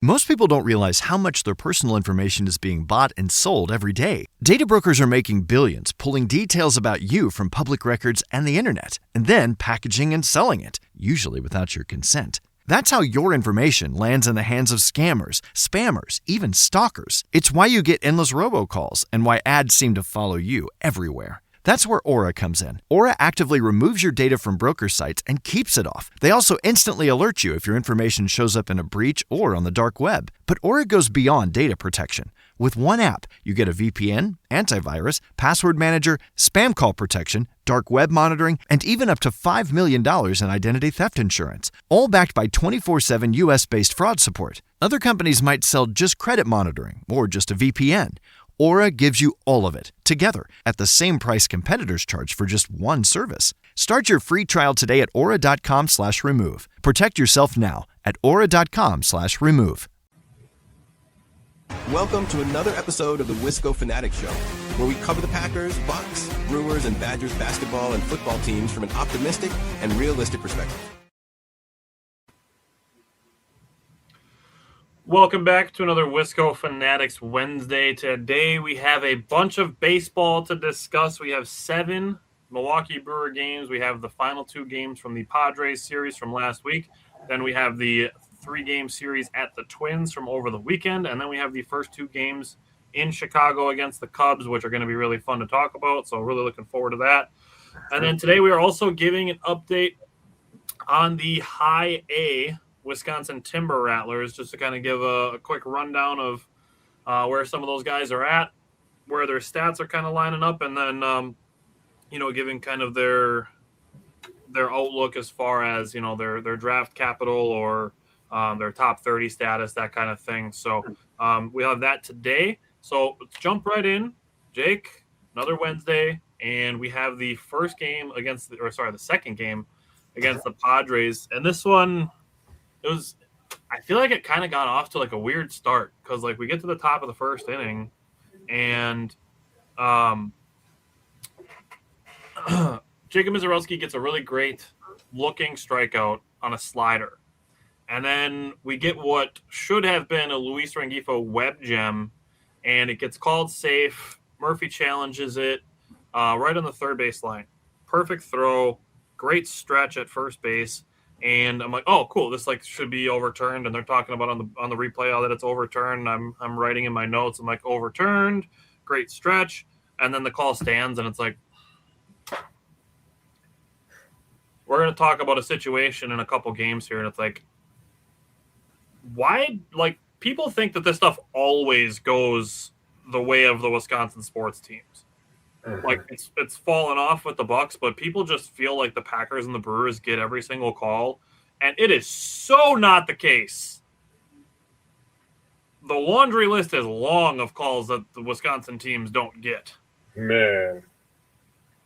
Most people don't realize how much their personal information is being bought and sold every day. Data brokers are making billions, pulling details about you from public records and the internet, and then packaging and selling it, usually without your consent. That's how your information lands in the hands of scammers, spammers, even stalkers. It's why you get endless robocalls and why ads seem to follow you everywhere. That's where Aura comes in. Aura actively removes your data from broker sites and keeps it off. They also instantly alert you if your information shows up in a breach or on the dark web. But Aura goes beyond data protection. With one app, you get a VPN, antivirus, password manager, spam call protection, dark web monitoring, and even up to $5 million in identity theft insurance. All backed by 24/7 US-based fraud support. Other companies might sell just credit monitoring or just a VPN. Aura gives you all of it, together, at the same price competitors charge for just one service. Start your free trial today at aura.com/remove. Protect yourself now at aura.com/remove. Welcome to another episode of the Wisco Fanatic Show, where we cover the Packers, Bucks, Brewers, and Badgers basketball and football teams from an optimistic and realistic perspective. Welcome back to another Wisco Fanatics Wednesday. Today we have a bunch of baseball to discuss. We have 7 Milwaukee Brewer games. We have the final 2 games from the Padres series from last week. Then we have the 3-game series at the Twins from over the weekend. And then we have the first 2 games in Chicago against the Cubs, which are going to be really fun to talk about. So really looking forward to that. And then today we are also giving an update on the High A Wisconsin Timber Rattlers, just to kind of give a quick rundown of where some of those guys are at, where their stats are kind of lining up, and then, giving kind of their outlook as far as, their draft capital or their top 30 status, that kind of thing. So we have that today. So let's jump right in. Jake, another Wednesday, and we have the the second game against the Padres. And this one, I feel like it kind of got off to like a weird start because like we get to the top of the first inning and Jacob Mizorowski gets a really great looking strikeout on a slider. And then we get what should have been a Luis Rengifo web gem, and it gets called safe. Murphy challenges it right on the third base line. Perfect throw, great stretch at first base. And I'm like, oh, cool. This should be overturned. And they're talking about on the replay that it's overturned. I'm writing in my notes. I'm like, overturned, great stretch. And then the call stands, and it's like, we're going to talk about a situation in a couple games here. And it's like, why? Like, people think that this stuff always goes the way of the Wisconsin sports teams. Like it's fallen off with the Bucks, but people just feel like the Packers and the Brewers get every single call, and it is so not the case. The laundry list is long of calls that the Wisconsin teams don't get. Man.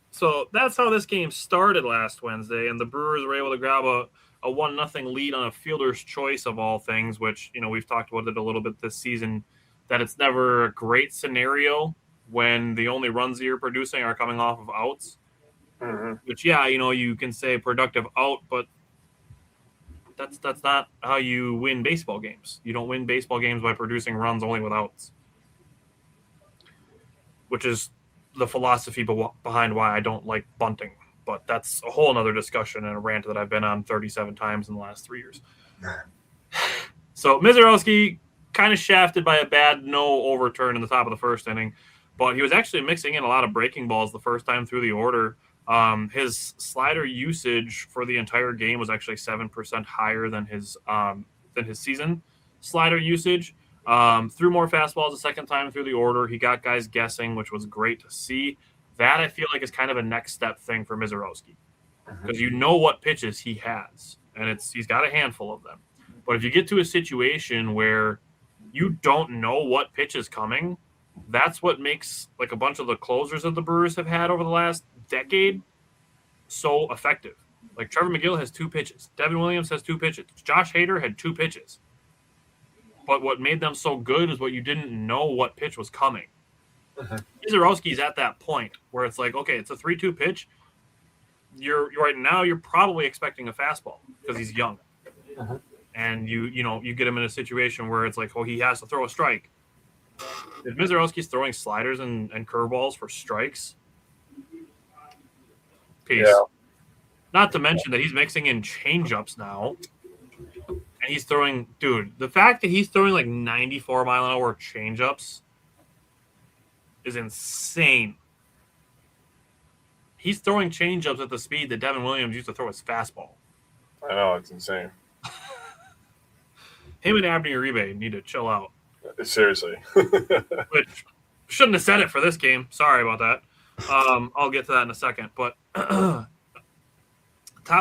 So that's how this game started last Wednesday, and the Brewers were able to grab a 1-0 lead on a fielder's choice of all things, which, we've talked about it a little bit this season, that it's never a great scenario when the only runs that you're producing are coming off of outs. Mm-hmm. Which, you can say productive out, but that's not how you win baseball games. You don't win baseball games by producing runs only with outs, which is the philosophy behind why I don't like bunting. But that's a whole other discussion and a rant that I've been on 37 times in the last 3 years. So Mizorowski kind of shafted by a bad no overturn in the top of the first inning. But he was actually mixing in a lot of breaking balls the first time through the order. His slider usage for the entire game was actually 7% higher than his season slider usage. Threw more fastballs the second time through the order. He got guys guessing, which was great to see. That I feel like is kind of a next step thing for Mizorowski because you know what pitches he has, and he's got a handful of them. But if you get to a situation where you don't know what pitch is coming, that's what makes like a bunch of the closers that the Brewers have had over the last decade so effective. Like Trevor McGill has 2 pitches. Devin Williams has 2 pitches. Josh Hader had 2 pitches. But what made them so good is what you didn't know what pitch was coming. Mizorowski's at that point where it's like, okay, it's a 3-2 pitch. You're right now, you're probably expecting a fastball because he's young. and you get him in a situation where it's like, oh, he has to throw a strike. If Mizorowski's throwing sliders and curveballs for strikes, peace. Yeah. Not to mention that he's mixing in changeups now. And he's throwing, dude, the fact that he's throwing like 94-mile-an-hour changeups is insane. He's throwing changeups at the speed that Devin Williams used to throw his fastball. I know, it's insane. Him and Abner Uribe need to chill out. Seriously. Which shouldn't have said it for this game. Sorry about that. I'll get to that in a second. But top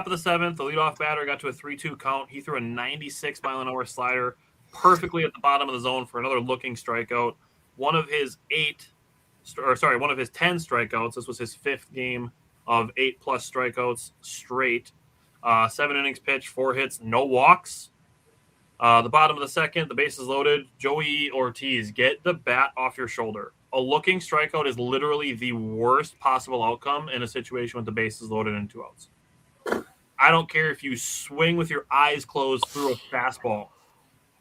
of the seventh, the leadoff batter got to a 3-2 count. He threw a 96-mile-an-hour slider perfectly at the bottom of the zone for another looking strikeout. One of his 10 strikeouts. This was his fifth game of 8+ strikeouts straight. 7 innings pitched, 4 hits, no walks. The bottom of the second, the bases loaded. Joey Ortiz, get the bat off your shoulder. A looking strikeout is literally the worst possible outcome in a situation with the bases loaded and 2 outs. I don't care if you swing with your eyes closed through a fastball.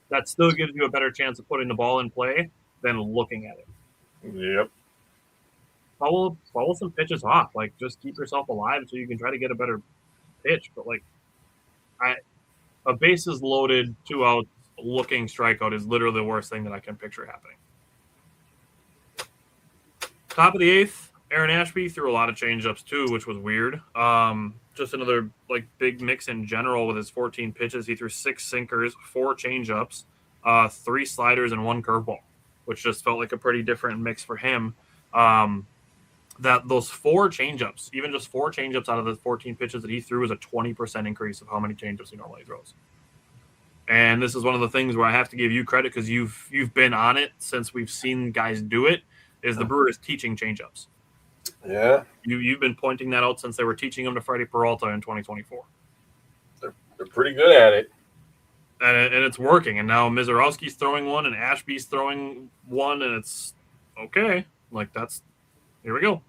That still gives you a better chance of putting the ball in play than looking at it. Yep. Foul some pitches off. Like, just keep yourself alive so you can try to get a better pitch. But, like, a bases loaded 2 outs looking strikeout is literally the worst thing that I can picture happening. Top of the eighth, Aaron Ashby threw a lot of changeups too, which was weird. Just another like big mix in general with his 14 pitches. He threw 6 sinkers, 4 changeups, 3 sliders, and 1 curveball, which just felt like a pretty different mix for him. That those 4 changeups, even just 4 changeups out of the 14 pitches that he threw, was a 20% increase of how many changeups he normally throws. And this is one of the things where I have to give you credit because you've been on it since we've seen guys do it. Is the Brewers teaching changeups? Yeah. You've been pointing that out since they were teaching them to Freddie Peralta in 2024. They're pretty good at it. And it's working. And now Mizorowski's throwing one and Ashby's throwing one, and it's okay. Like, here we go.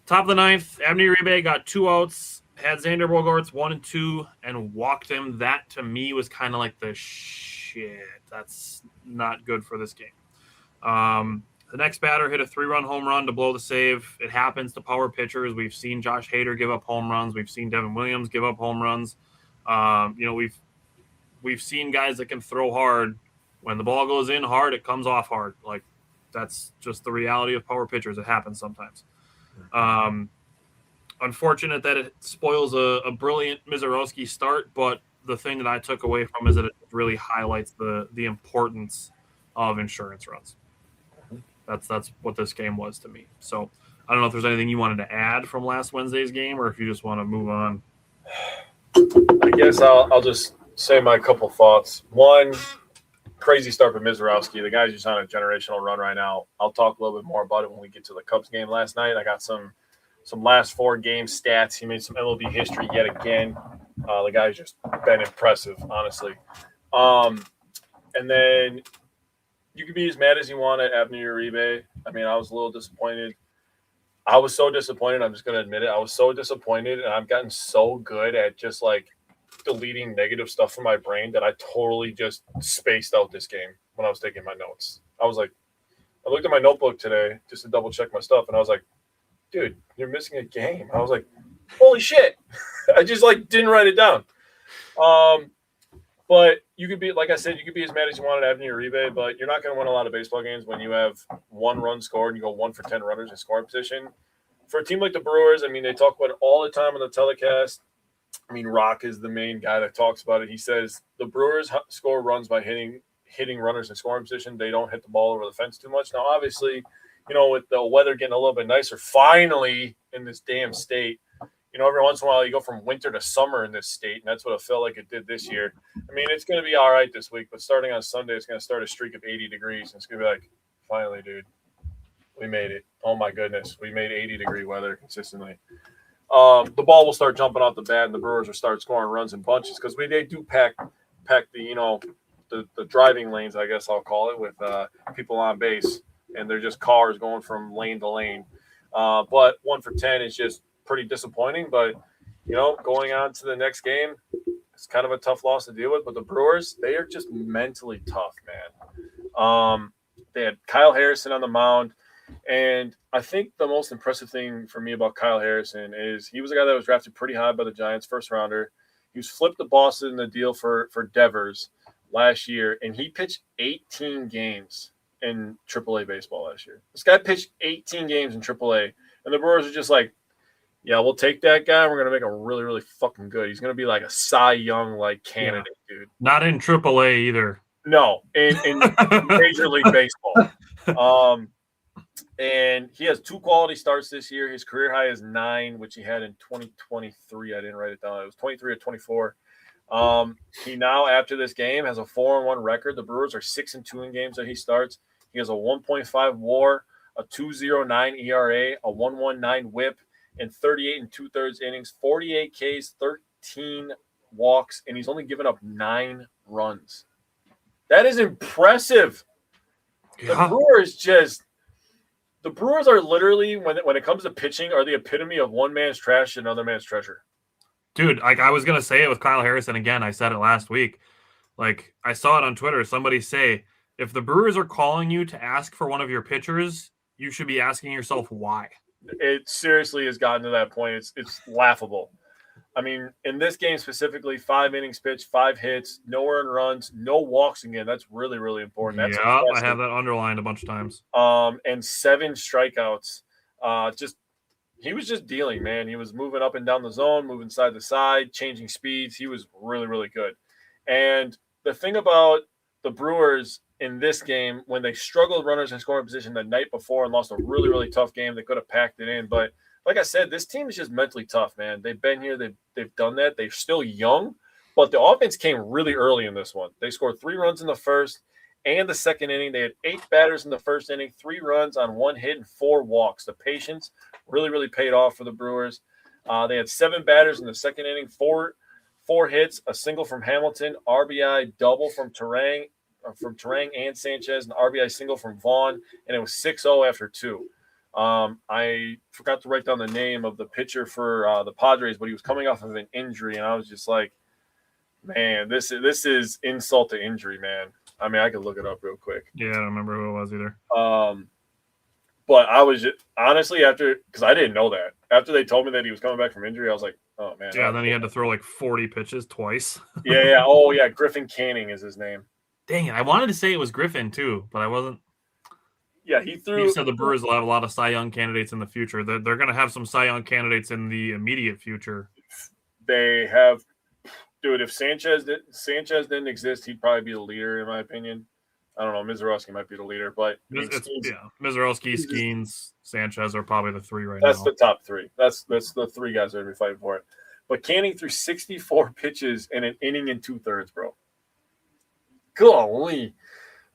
Top of the ninth, Abner Uribe got 2 outs, had Xander Bogaerts 1 and 2, and walked him. That, to me, was kind of like the shit. That's not good for this game. The next batter hit a 3-run home run to blow the save. It happens to power pitchers. We've seen Josh Hader give up home runs. We've seen Devin Williams give up home runs. We've seen guys that can throw hard. When the ball goes in hard, it comes off hard. Like, that's just the reality of power pitchers. It happens sometimes. Unfortunate that it spoils a brilliant Mizorowski start, but the thing that I took away from is that it really highlights the importance of insurance runs. That's what this game was to me. So I don't know if there's anything you wanted to add from last Wednesday's game or if you just want to move on. I guess I'll just say my couple thoughts. One, crazy start for Mizorowski. The guy's just on a generational run right now. I'll talk a little bit more about it when we get to the Cubs game last night. I got some last 4 game stats. He made some MLB history yet again. The guy's just been impressive, honestly. And then you can be as mad as you want at Abner Uribe. I mean, I was a little disappointed. I was so disappointed. I'm just going to admit it. I was so disappointed, and I've gotten so good at just, like, deleting negative stuff from my brain that I totally just spaced out this game when I was taking my notes. I was like, I looked at my notebook today just to double check my stuff, and I was like, dude, you're missing a game. I was like, holy shit. I just, like, didn't write it down. But you could be, like I said, you could be as mad as you want at Abner Uribe, but you're not going to win a lot of baseball games when you have 1 run scored and you go 1 for 10 runners in scoring position. For a team like the Brewers, I mean, they talk about it all the time on the telecast. I mean, Rock is the main guy that talks about it. He says the Brewers score runs by hitting runners in scoring position. They don't hit the ball over the fence too much. Now, obviously, you know, with the weather getting a little bit nicer, finally in this damn state, you know, every once in a while you go from winter to summer in this state, and that's what it felt like it did this year. I mean, it's going to be all right this week, but starting on Sunday, it's going to start a streak of 80 degrees, and it's going to be like, finally, dude, we made it. Oh, my goodness. We made 80-degree weather consistently. The ball will start jumping off the bat, and the Brewers will start scoring runs in bunches because they do pack the, you know, the driving lanes, I guess I'll call it, with people on base, and they're just cars going from lane to lane. But 1 for 10 is just pretty disappointing, but, you know, going on to the next game, it's kind of a tough loss to deal with. But the Brewers, they are just mentally tough, man. They had Kyle Harrison on the mound. And I think the most impressive thing for me about Kyle Harrison is he was a guy that was drafted pretty high by the Giants, first rounder. He was flipped to Boston in the deal for Devers last year, and he pitched 18 games in AAA baseball last year. This guy pitched 18 games in AAA, and the Brewers are just like, yeah, we'll take that guy. We're going to make him really, really fucking good. He's going to be like a Cy Young like candidate, dude. Not in AAA either. No, in Major League Baseball. And he has 2 quality starts this year. His career high is 9, which he had in 2023. I didn't write it down. It was 23 or 24. He now, after this game, has a 4-1 record. The Brewers are 6-2 in games that he starts. He has a 1.5 WAR, a 2.09 ERA, a 1.19 WHIP, and 38 2/3 innings, 48 Ks, 13 walks, and he's only given up 9 runs. That is impressive. Yeah. The Brewers are literally, when it comes to pitching, are the epitome of one man's trash and another man's treasure. Dude, like I was going to say it with Kyle Harrison again. I said it last week. Like I saw it on Twitter. Somebody say, if the Brewers are calling you to ask for one of your pitchers, you should be asking yourself why. It seriously has gotten to that point. It's laughable. I mean, in this game specifically, 5 innings pitched, 5 hits, no earned runs, no walks again. That's really, really important. That's I have that underlined a bunch of times. And 7 strikeouts. He was just dealing, man. He was moving up and down the zone, moving side to side, changing speeds. He was really, really good. And the thing about the Brewers in this game, when they struggled runners in scoring position the night before and lost a really, really tough game, they could have packed it in. But like I said, this team is just mentally tough, man. They've been here. They've done that. They're still young, but the offense came really early in this one. They scored 3 runs in the first and the second inning. They had 8 batters in the first inning, 3 runs on 1 hit and 4 walks. The patience really, really paid off for the Brewers. They had 7 batters in the second inning, 4 hits, a single from Hamilton, RBI double from Terang and Sanchez, an RBI single from Vaughn, and it was 6-0 after 2. I forgot to write down the name of the pitcher for the Padres, but he was coming off of an injury, and I was just like, man, this is insult to injury, man. I mean, I could look it up real quick. Yeah, I don't remember who it was either. But I was just, honestly, because I didn't know that. After they told me that he was coming back from injury, I was like, oh, man. Yeah, then he had to throw like 40 pitches twice. Yeah. Oh, yeah, Griffin Canning is his name. Dang it. I wanted to say it was Griffin, too, but I wasn't. Yeah, he threw. You said the Brewers will have a lot of Cy Young candidates in the future. They're going to have some Cy Young candidates in the immediate future. They have, dude. If Sanchez didn't exist, he'd probably be the leader, in my opinion. I don't know. Mizorowski might be the leader, but Mizorowski, Skeens, Sanchez are probably the 3 right that's now. That's the top 3. That's the 3 guys that are going to be fighting for it. But Canning threw 64 pitches in an inning and 2/3, bro. Golly.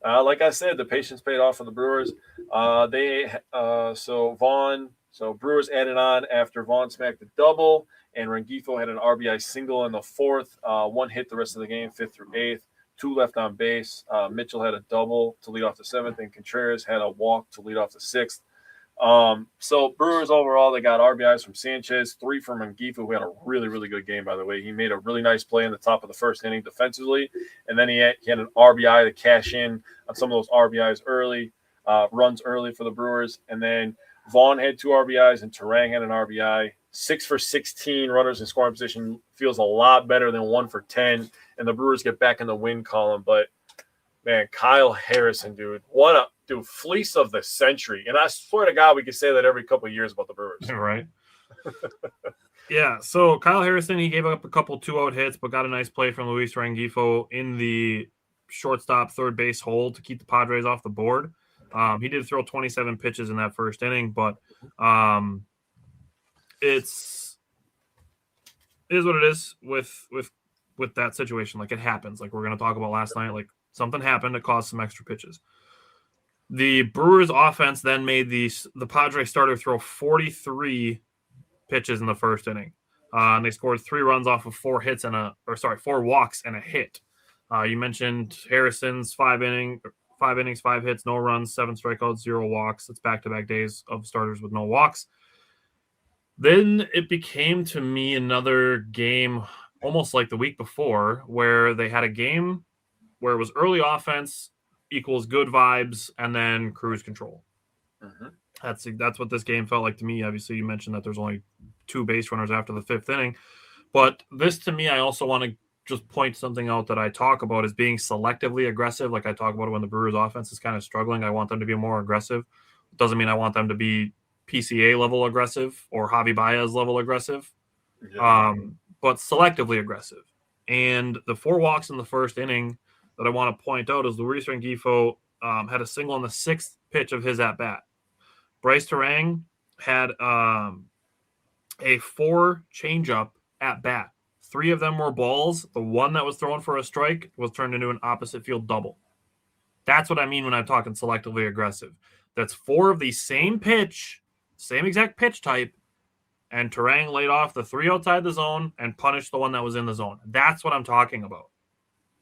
Like I said, the patience paid off for the Brewers. Brewers added on after Vaughn smacked a double, and Rengifo had an RBI single in the 4th. 1 hit the rest of the game, 5th through 8th. 2 left on base. Mitchell had a double to lead off the 7th, and Contreras had a walk to lead off the 6th. So Brewers overall, they got RBIs from Sanchez, 3 from Rengifo, who had a really, really good game, by the way. He made a really nice play in the top of the first inning defensively, and then he had an RBI to cash in on some of those RBIs early, runs early for the Brewers. And then Vaughn had 2 RBIs, and Terang had an RBI. 6 for 16 runners in scoring position feels a lot better than 1 for 10, and the Brewers get back in the win column. But, man, Kyle Harrison, dude, fleece of the century. And I swear to God, we could say that every couple of years about the Brewers. Right. Yeah, so Kyle Harrison, he gave up a couple 2-out hits, but got a nice play from Luis Rengifo in the shortstop third base hole to keep the Padres off the board. He did throw 27 pitches in that first inning, but it is what it is with that situation. Like, it happens. Like we're going to talk about last night, like something happened that caused some extra pitches. The Brewers offense then made the Padres starter throw 43 pitches in the first inning. And they scored 3 runs off of 4 walks and a hit. You mentioned Harrison's 5 innings, 5 hits, no runs, 7 strikeouts, 0 walks. It's back-to-back days of starters with no walks. Then it became, to me, another game almost like the week before, where they had a game where it was early offense equals good vibes and then cruise control. Mm-hmm. That's what this game felt like to me. Obviously, you mentioned that there's only 2 base runners after the 5th inning. But this, to me, I also want to just point something out that I talk about as being selectively aggressive. Like I talk about it when the Brewers offense is kind of struggling. I want them to be more aggressive. It doesn't mean I want them to be PCA level aggressive or Javi Baez level aggressive, but selectively aggressive. And the 4 walks in the 1st inning that I want to point out is Luis Rengifo had a single on the 6th pitch of his at-bat. Bryce Terang had a 4 changeup at bat. 3 of them were balls. The one that was thrown for a strike was turned into an opposite field double. That's what I mean when I'm talking selectively aggressive. That's 4 of the same pitch, same exact pitch type, and Terang laid off the 3 outside the zone and punished the one that was in the zone. That's what I'm talking about.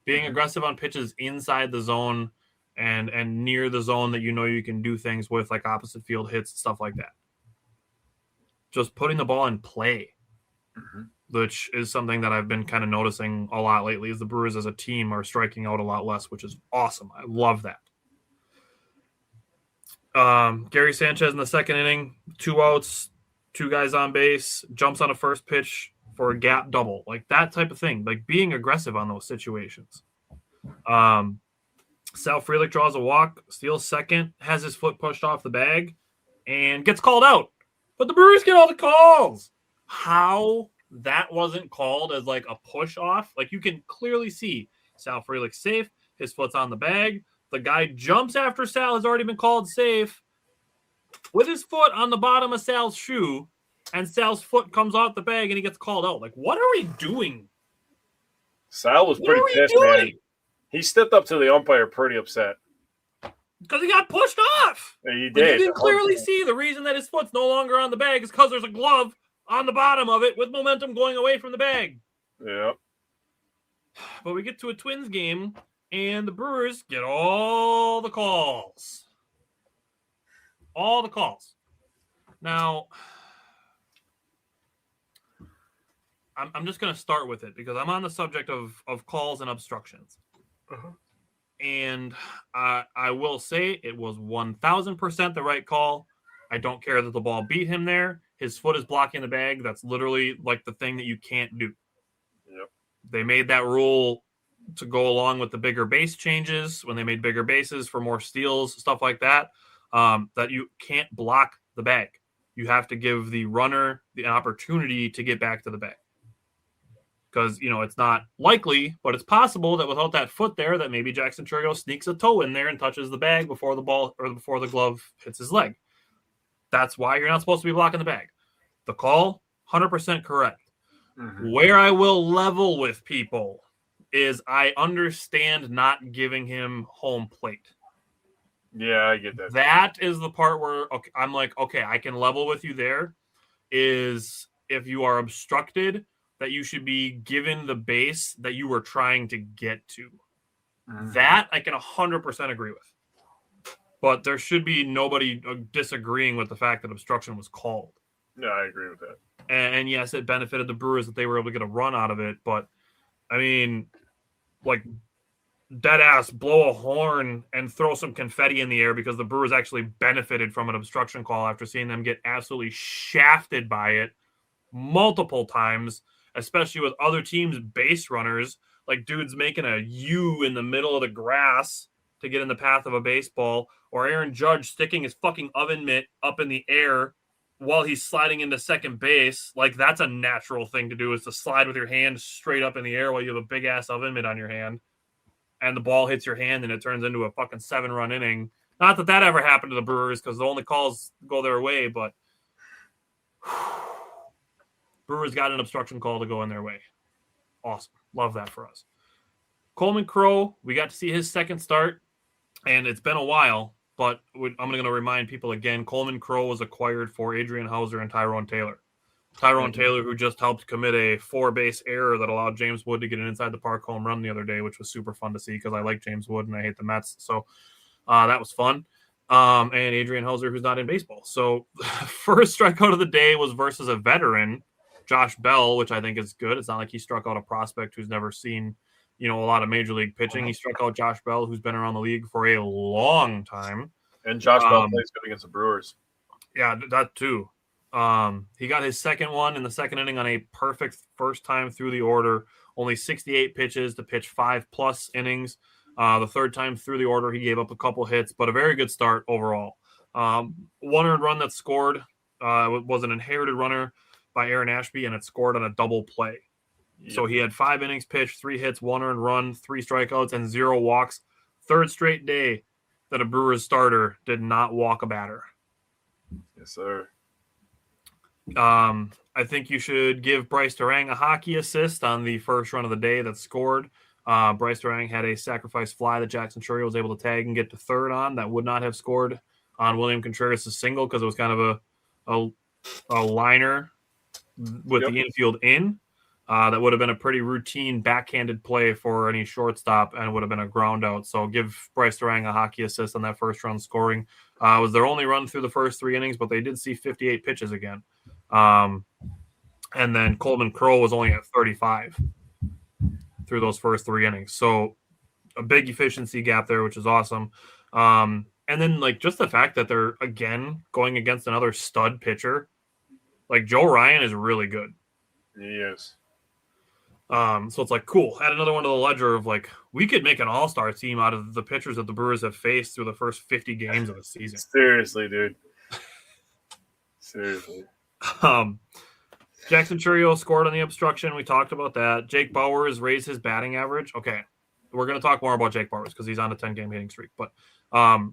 Being aggressive on pitches inside the zone and near the zone that you know you can do things with, like opposite field hits, stuff like that. Just putting the ball in play. Which is something that I've been kind of noticing a lot lately, is the Brewers as a team are striking out a lot less, which is awesome. I love that. Gary Sanchez in the 2nd inning, 2 outs, 2 guys on base, jumps on a first pitch for a gap double, like that type of thing, like being aggressive on those situations. Sal Frelick draws a walk, steals second, has his foot pushed off the bag, and gets called out. But the Brewers get all the calls. How that wasn't called as like a push off? Like you can clearly see Sal Frelick's safe. His foot's on the bag. The guy jumps after Sal has already been called safe with his foot on the bottom of Sal's shoe, and Sal's foot comes off the bag and he gets called out. Like, what are we doing? Sal was pretty pissed, man. He stepped up to the umpire pretty upset. Because he got pushed off. Yeah, he Like, did. you can clearly see the reason that his foot's no longer on the bag is because there's a glove on the bottom of it with momentum going away from the bag. Yeah. But we get to a Twins game, and the Brewers get all the calls. All the calls. Now, I'm just going to start with it because I'm on the subject of calls and obstructions. And I will say it was 1,000% the right call. I don't care that the ball beat him there. His foot is blocking the bag. That's literally like the thing that you can't do. Yep. They made that rule to go along with the bigger base changes when they made bigger bases for more steals, stuff like that, that you can't block the bag. You have to give the runner an opportunity to get back to the bag. Because, you know, it's not likely, but it's possible that without that foot there, that maybe Jackson Chirinos sneaks a toe in there and touches the bag before the ball or before the glove hits his leg. That's why you're not supposed to be blocking the bag. The call, 100% correct. Where I will level with people is I understand not giving him home plate. Yeah, I get that. That is the part where I'm like, okay, I can level with you there. Is if you are obstructed, that you should be given the base that you were trying to get to. That I can 100% agree with. But there should be nobody disagreeing with the fact that obstruction was called. Yeah, I agree with that. And yes, it benefited the Brewers that they were able to get a run out of it. But, I mean, like, dead ass blow a horn and throw some confetti in the air because the Brewers actually benefited from an obstruction call after seeing them get absolutely shafted by it multiple times, especially with other teams' base runners, like dudes making a U in the middle of the grass to get in the path of a baseball, or Aaron Judge sticking his fucking oven mitt up in the air while he's sliding into second base. Like, that's a natural thing to do, is to slide with your hand straight up in the air while you have a big-ass oven mitt on your hand, and the ball hits your hand and it turns into a fucking 7-run inning. Not that that ever happened to the Brewers because the only calls go their way, but Brewers got an obstruction call to go in their way. Awesome. Love that for us. Coleman Crow, we got to see his second start, and it's been a while, but I'm going to remind people again, Coleman Crow was acquired for Adrian Hauser and Tyrone Taylor. Tyrone Taylor, who just helped commit a 4-base error that allowed James Wood to get an inside the park home run the other day, which was super fun to see because I like James Wood and I hate the Mets. So that was fun. And Adrian Hauser, who's not in baseball. So first strikeout of the day was versus a veteran Josh Bell, which I think is good. It's not like he struck out a prospect who's never seen, a lot of major league pitching. He struck out Josh Bell, who's been around the league for a long time. And Josh Bell plays good against the Brewers. Yeah, that too. He got his second one in the second inning on a perfect first time through the order. Only 68 pitches to pitch 5+ innings. The third time through the order, he gave up a couple hits, but a very good start overall. One earned run that scored was an inherited runner by Aaron Ashby, and it scored on a double play. Yep. So he had 5 innings pitched, 3 hits, 1 earned run, 3 strikeouts, and 0 walks. Third straight day that a Brewers starter did not walk a batter. Yes, sir. I think you should give Bryce Durang a hockey assist on the first run of the day that scored. Bryce Durang had a sacrifice fly that Jackson Churio was able to tag and get to third on. That would not have scored on William Contreras' single because it was kind of a liner with the infield in. That would have been a pretty routine backhanded play for any shortstop and would have been a ground out. So give Bryce Durang a hockey assist on that first run scoring. It was their only run through the first 3 innings, but they did see 58 pitches again. And then Coleman Crow was only at 35 through those first 3 innings. So a big efficiency gap there, which is awesome. And then just the fact that they're again going against another stud pitcher. Joe Ryan is really good. He is. So it's cool. Add another one to the ledger of we could make an all-star team out of the pitchers that the Brewers have faced through the first 50 games of the season. Seriously, dude. Seriously. Jackson Churio scored on the obstruction. We talked about that. Jake Bauers raised his batting average. Okay. We're going to talk more about Jake Bauers because he's on a 10-game hitting streak. But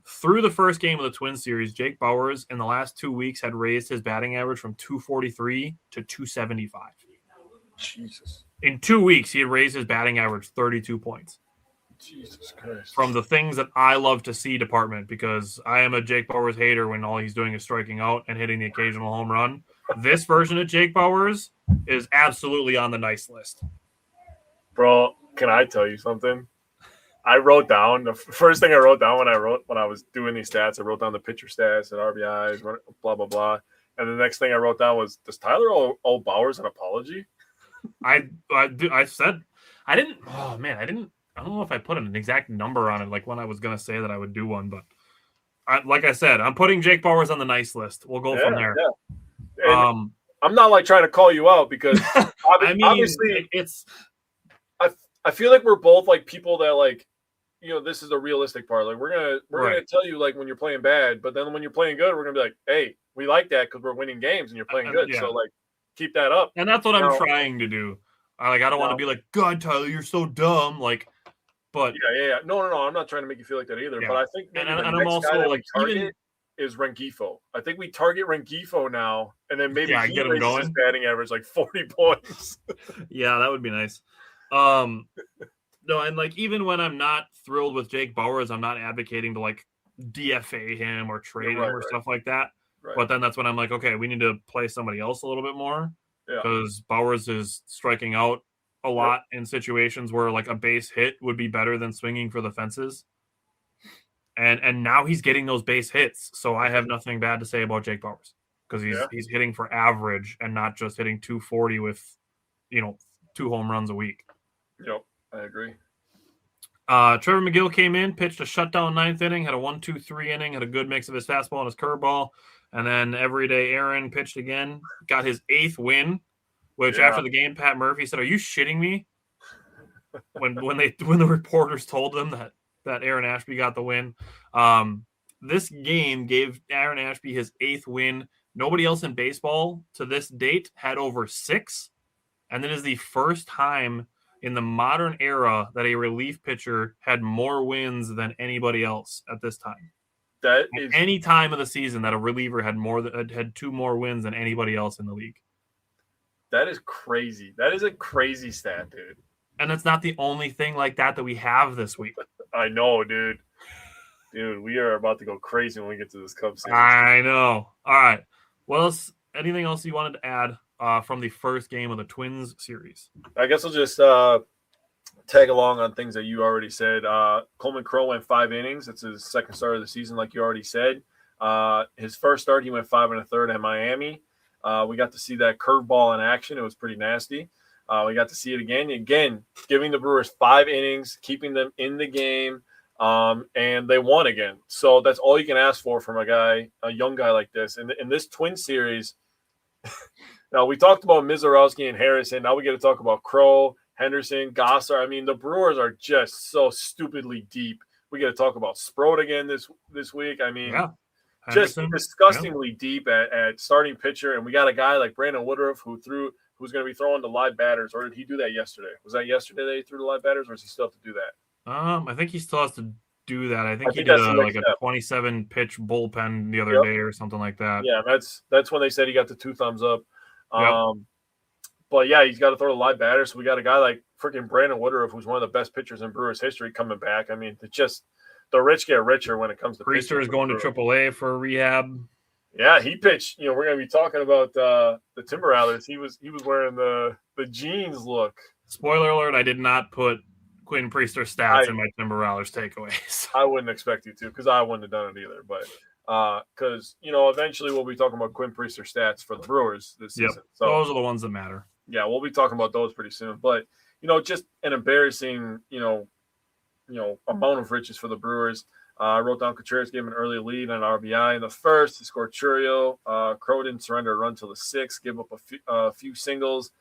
through the first game of the Twins series, Jake Bauers in the last 2 weeks had raised his batting average from 243 to 275. Jesus. In 2 weeks, he had raised his batting average 32 points. Jesus Christ. From the things that I love to see department, because I am a Jake Bauers hater when all he's doing is striking out and hitting the occasional home run. This version of Jake Bauers is absolutely on the nice list. Bro, can I tell you something? I wrote down the first thing I wrote down when I was doing these stats. I wrote down the pitcher stats and RBIs, blah blah blah. And the next thing I wrote down was, does Tyler owe Bauers an apology? I said I didn't. Oh man, I don't know if I put an exact number on it, when I was gonna say that I would do one, but like I said, I'm putting Jake Bauers on the nice list. We'll go from there. Yeah. I'm not trying to call you out because obviously it's. I feel like we're both people that this is a realistic part. We're gonna tell you when you're playing bad, but then when you're playing good, we're gonna be like, hey, we like that because we're winning games and you're playing good. Yeah. So keep that up. And that's what I'm trying to do. I don't want to be like, God, Tyler, you're so dumb. But yeah. No. I'm not trying to make you feel like that either. Yeah. But I think and I'm also target is Rengifo. I think we target Rengifo now, and then maybe he get him going. His batting average 40 points. Yeah, that would be nice. No, and even when I'm not thrilled with Jake Bauers, I'm not advocating to DFA him or trade him or stuff like that. Right. But then that's when I'm okay, we need to play somebody else a little bit more because Bauers is striking out a lot in situations where a base hit would be better than swinging for the fences. And now he's getting those base hits. So I have nothing bad to say about Jake Bauers because he's hitting for average and not just hitting 240 with, 2 home runs a week. Yep, I agree. Trevor McGill came in, pitched a shutdown 9th inning, had a 1-2-3 inning, had a good mix of his fastball and his curveball. And then everyday Aaron pitched again, got his 8th win, which after the game, Pat Murphy said, "Are you shitting me?" when the reporters told them that Aaron Ashby got the win. This game gave Aaron Ashby his 8th win. Nobody else in baseball to this date had over 6. And it is the first time in the modern era that a relief pitcher had more wins than anybody else at this time. That is any time of the season that a reliever had 2 more wins than anybody else in the league. That is crazy. That is a crazy stat, dude. And it's not the only thing like that we have this week. I know, dude. Dude, we are about to go crazy when we get to this Cubs series. I know. All right. Well, anything else you wanted to add from the first game of the Twins series? I guess I'll just tag along on things that you already said. Coleman Crow went 5 innings. It's his second start of the season, like you already said. His first start, he went 5 1/3 at Miami. We got to see that curveball in action. It was pretty nasty. We got to see it again, giving the Brewers 5 innings, keeping them in the game, and they won again. So that's all you can ask for from a young guy like this. And in this twin series, now we talked about Mizorowski and Harrison. Now we get to talk about Crow, Henderson, Gossard. I mean, the Brewers are just so stupidly deep. We get to talk about Sproat again this week. I mean, just disgustingly deep at starting pitcher. And we got a guy like Brandon Woodruff who's going to be throwing to live batters. Or did he do that yesterday? Was that yesterday that he threw to live batters, or does he still have to do that? I think he still has to do that. I think he did a 27 pitch bullpen the other day or something like that. Yeah, that's when they said he got the 2 thumbs up. Yep. But yeah, he's got to throw to live batters. So we got a guy like freaking Brandon Woodruff, who's one of the best pitchers in Brewers history, coming back. I mean, it's just the rich get richer when it comes to Priester is going to AAA for rehab. Yeah, he pitched. We're going to be talking about the Timber Rattlers. He was wearing the jeans look. Spoiler alert: I did not put Quinn Priester stats in my Timber Rattlers takeaways. I wouldn't expect you to, because I wouldn't have done it either. But because eventually we'll be talking about Quinn Priester stats for the Brewers this season. So those are the ones that matter. Yeah, we'll be talking about those pretty soon. But just an embarrassing amount of riches for the Brewers. I wrote down Contreras gave an early lead on RBI in the first. He scored Churio. Crow didn't surrender a run till the 6th. Gave up a few singles.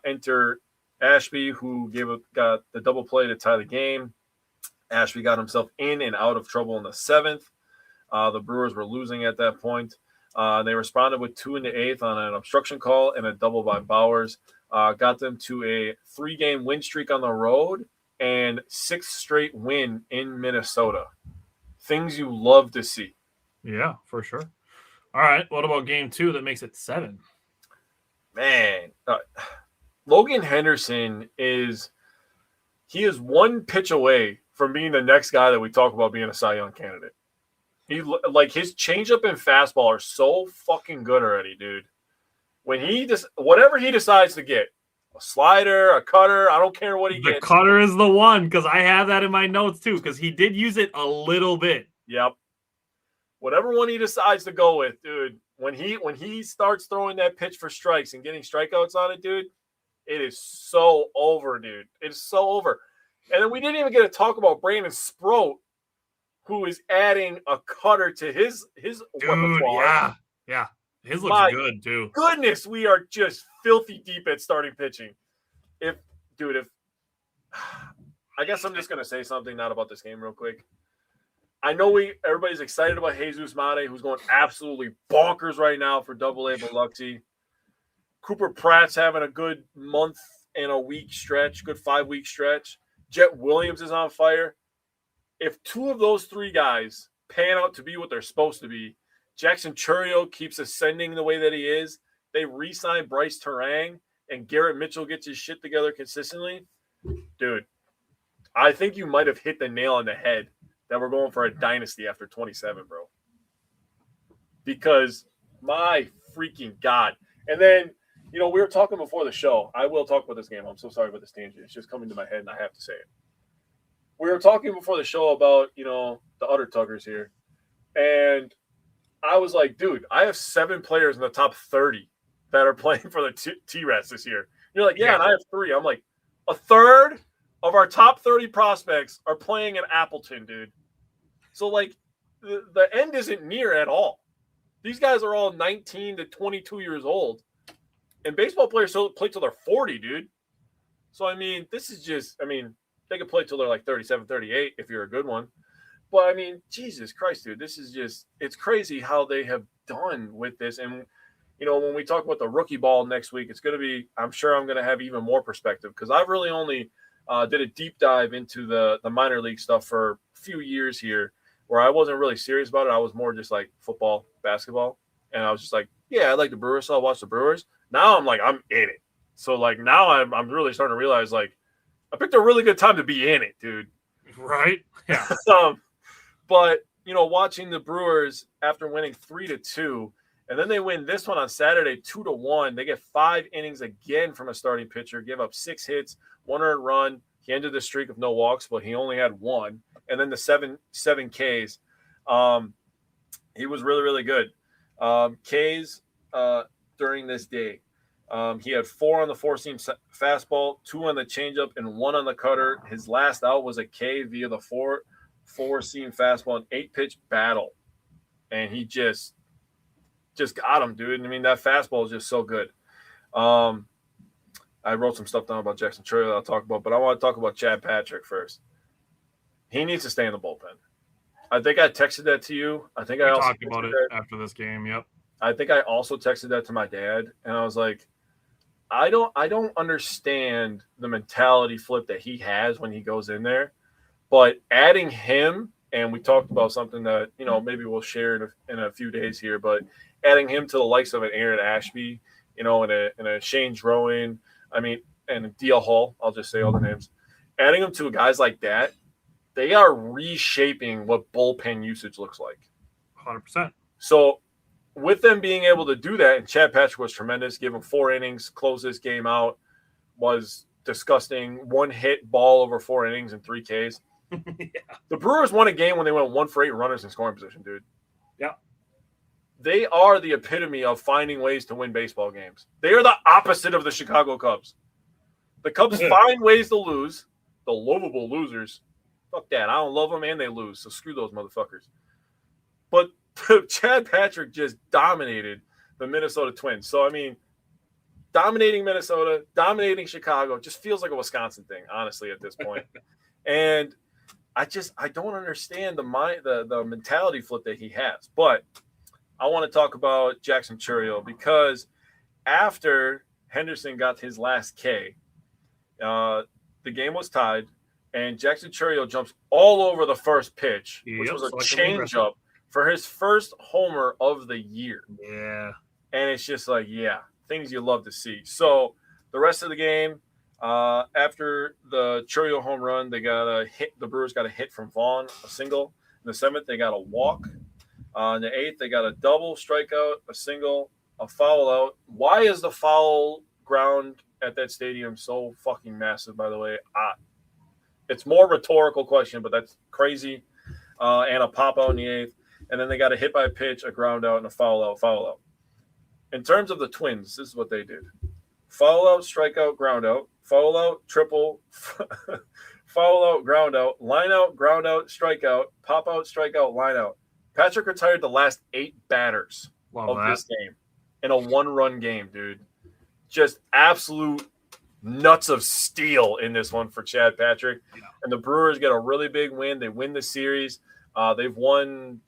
Enter Ashby, who got the double play to tie the game. Ashby got himself in and out of trouble in the 7th. The Brewers were losing at that point. They responded with 2 in the 8th on an obstruction call and a double by Bowers. Got them to a 3-game win streak on the road and 6th straight win in Minnesota. Things you love to see. Yeah, for sure. All right, what about game 2 that makes it 7? Man, Logan Henderson is 1 pitch away from being the next guy that we talk about being a Cy Young candidate. His changeup and fastball are so fucking good already, dude. When whatever he decides to get, a slider, a cutter, I don't care what he gets. The cutter is the one, because I have that in my notes too, because he did use it a little bit. Yep. Whatever one he decides to go with, dude. When he starts throwing that pitch for strikes and getting strikeouts on it, dude, it is so over, dude. It's so over. And then we didn't even get to talk about Brandon Sproat, who is adding a cutter to his repertoire. Yeah. His looks good too. Goodness, we are just filthy deep at starting pitching. If I guess I'm just gonna say something not about this game real quick. I know everybody's excited about Jesus Mate, who's going absolutely bonkers right now for Double-A Biloxi. Cooper Pratt's having a good month and a week stretch, good 5-week stretch. Jet Williams is on fire. If 2 of those 3 guys pan out to be what they're supposed to be, Jackson Churio keeps ascending the way that he is, they re-sign Bryce Terang, and Garrett Mitchell gets his shit together consistently, dude, I think you might have hit the nail on the head that we're going for a dynasty after 27, bro. Because, my freaking God. And then, we were talking before the show. I will talk about this game. I'm so sorry about this tangent. It's just coming to my head, and I have to say it. We were talking before the show about, the Utter Tuggers here. And I was like, dude, I have 7 players in the top 30 that are playing for the T-Rats this year. You're like, yeah, and I have 3. I'm like, a third of our top 30 prospects are playing in Appleton, dude. So, the end isn't near at all. These guys are all 19 to 22 years old. And baseball players play till they're 40, dude. So, I mean, this is just, they can play till they're like 37, 38 if you're a good one. But, Jesus Christ, dude, this is just – it's crazy how they have done with this. And, when we talk about the rookie ball next week, it's going to be – I'm sure I'm going to have even more perspective, because I've really only did a deep dive into the minor league stuff for a few years here, where I wasn't really serious about it. I was more just like football, basketball. And I was just like, yeah, I like the Brewers, so I'll watch the Brewers. Now I'm like, I'm in it. So, now I'm really starting to realize, I picked a really good time to be in it, dude. Right? Yeah. But, watching the Brewers after winning 3-2, and then they win this one on Saturday 2-1. They get 5 innings again from a starting pitcher, give up 6 hits, 1 earned run. He ended the streak of no walks, but he only had 1. And then the 7 Ks. He was really, really good. Ks, during this day. He had 4 on the four-seam fastball, 2 on the changeup, and 1 on the cutter. His last out was a K via the four-seam fastball, an 8-pitch battle. And he just got him, dude. I mean, that fastball is just so good. I wrote some stuff down about Jackson Chourio that I'll talk about, but I want to talk about Chad Patrick first. He needs to stay in the bullpen. I think I texted that to you. I think I also talked about it after this game. Yep. I think I also texted that to my dad, and I was like, I don't understand the mentality flip that he has when he goes in there, but adding him, and we talked about something that, you know, maybe we'll share in a few days here, but adding him to the likes of an Aaron Ashby, you know, and a Shane Drowan, I mean, and DL Hall, I'll just say all the names, adding them to guys like that, they are reshaping what bullpen usage looks like. 100%. So with them being able to do that, and Chad Patrick was tremendous, gave him 4 innings, closed this game out, was disgusting, 1 hit ball over 4 innings and 3 Ks. Yeah. The Brewers won a game when they went 1 for 8 runners in scoring position, dude. Yeah. They are the epitome of finding ways to win baseball games. They are the opposite of the Chicago Cubs. The Cubs find ways to lose. The lovable losers. Fuck that. I don't love them and they lose, so screw those motherfuckers. But Chad Patrick just dominated the Minnesota Twins. So, I mean, dominating Minnesota, dominating Chicago just feels like a Wisconsin thing, honestly, at this point. And I don't understand the mentality flip that he has. But I want to talk about Jackson Chourio because after Henderson got his last K, the game was tied, and Jackson Chourio jumps all over the first pitch, which was a changeup for his first homer of the year. Yeah. And it's just like, yeah, things you love to see. So the rest of the game, after the Chourio home run, they got a hit. The Brewers got a hit from Vaughn, a single. In the 7th, they got a walk. In the 8th, they got a double, strikeout, a single, a foul out. Why is the foul ground at that stadium so fucking massive, by the way? It's more rhetorical question, but that's crazy. And a pop out in the 8th. And then they got a hit by a pitch, a ground out, and a foul out. In terms of the Twins, this is what they did. Foul out, strikeout, ground out. Foul out, triple. Foul out, ground out. Line out, ground out, strikeout. Pop out, strikeout, line out. Patrick retired the last 8 batters this game in a 1-run game, dude. Just absolute nuts of steel in this one for Chad Patrick. Yeah. And the Brewers get a really big win. They win the series. They've won,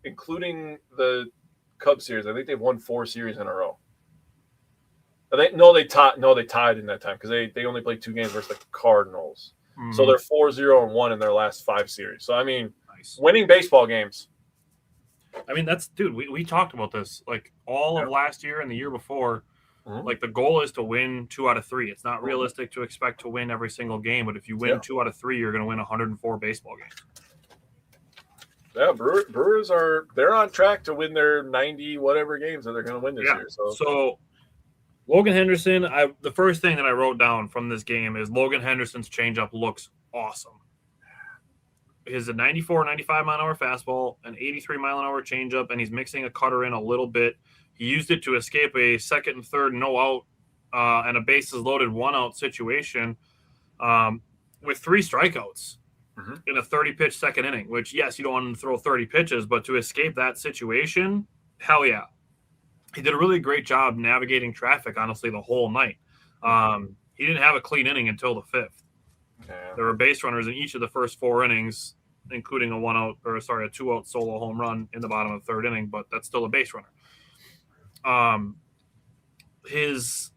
including the Cubs series, I think they've won 4 series in a row. They tied in that time because they only played 2 games versus the Cardinals. Mm-hmm. So they're 4-0-1 in their last 5 series. So, I mean, winning baseball games. I mean, we talked about this like all of last year and the year before. Mm-hmm. Like the goal is to win 2 out of 3. It's not realistic to expect to win every single game, but if you win 2 out of 3, you're going to win 104 baseball games. Yeah, Brewers they're on track to win their 90 whatever games that they're going to win this year. So Logan Henderson, the first thing that I wrote down from this game is Logan Henderson's changeup looks awesome. His 94, 95 mile an hour fastball, an 83 mile an hour changeup, and he's mixing a cutter in a little bit. He used it to escape a 2nd and 3rd no out and a bases loaded 1-out situation with 3 strikeouts in a 30-pitch 2nd inning, which, yes, you don't want him to throw 30 pitches, but to escape that situation, hell yeah. He did a really great job navigating traffic, honestly, the whole night. He didn't have a clean inning until the 5th. Yeah. There were base runners in each of the first 4 innings, including a 2-out solo home run in the bottom of the 3rd inning, but that's still a base runner. His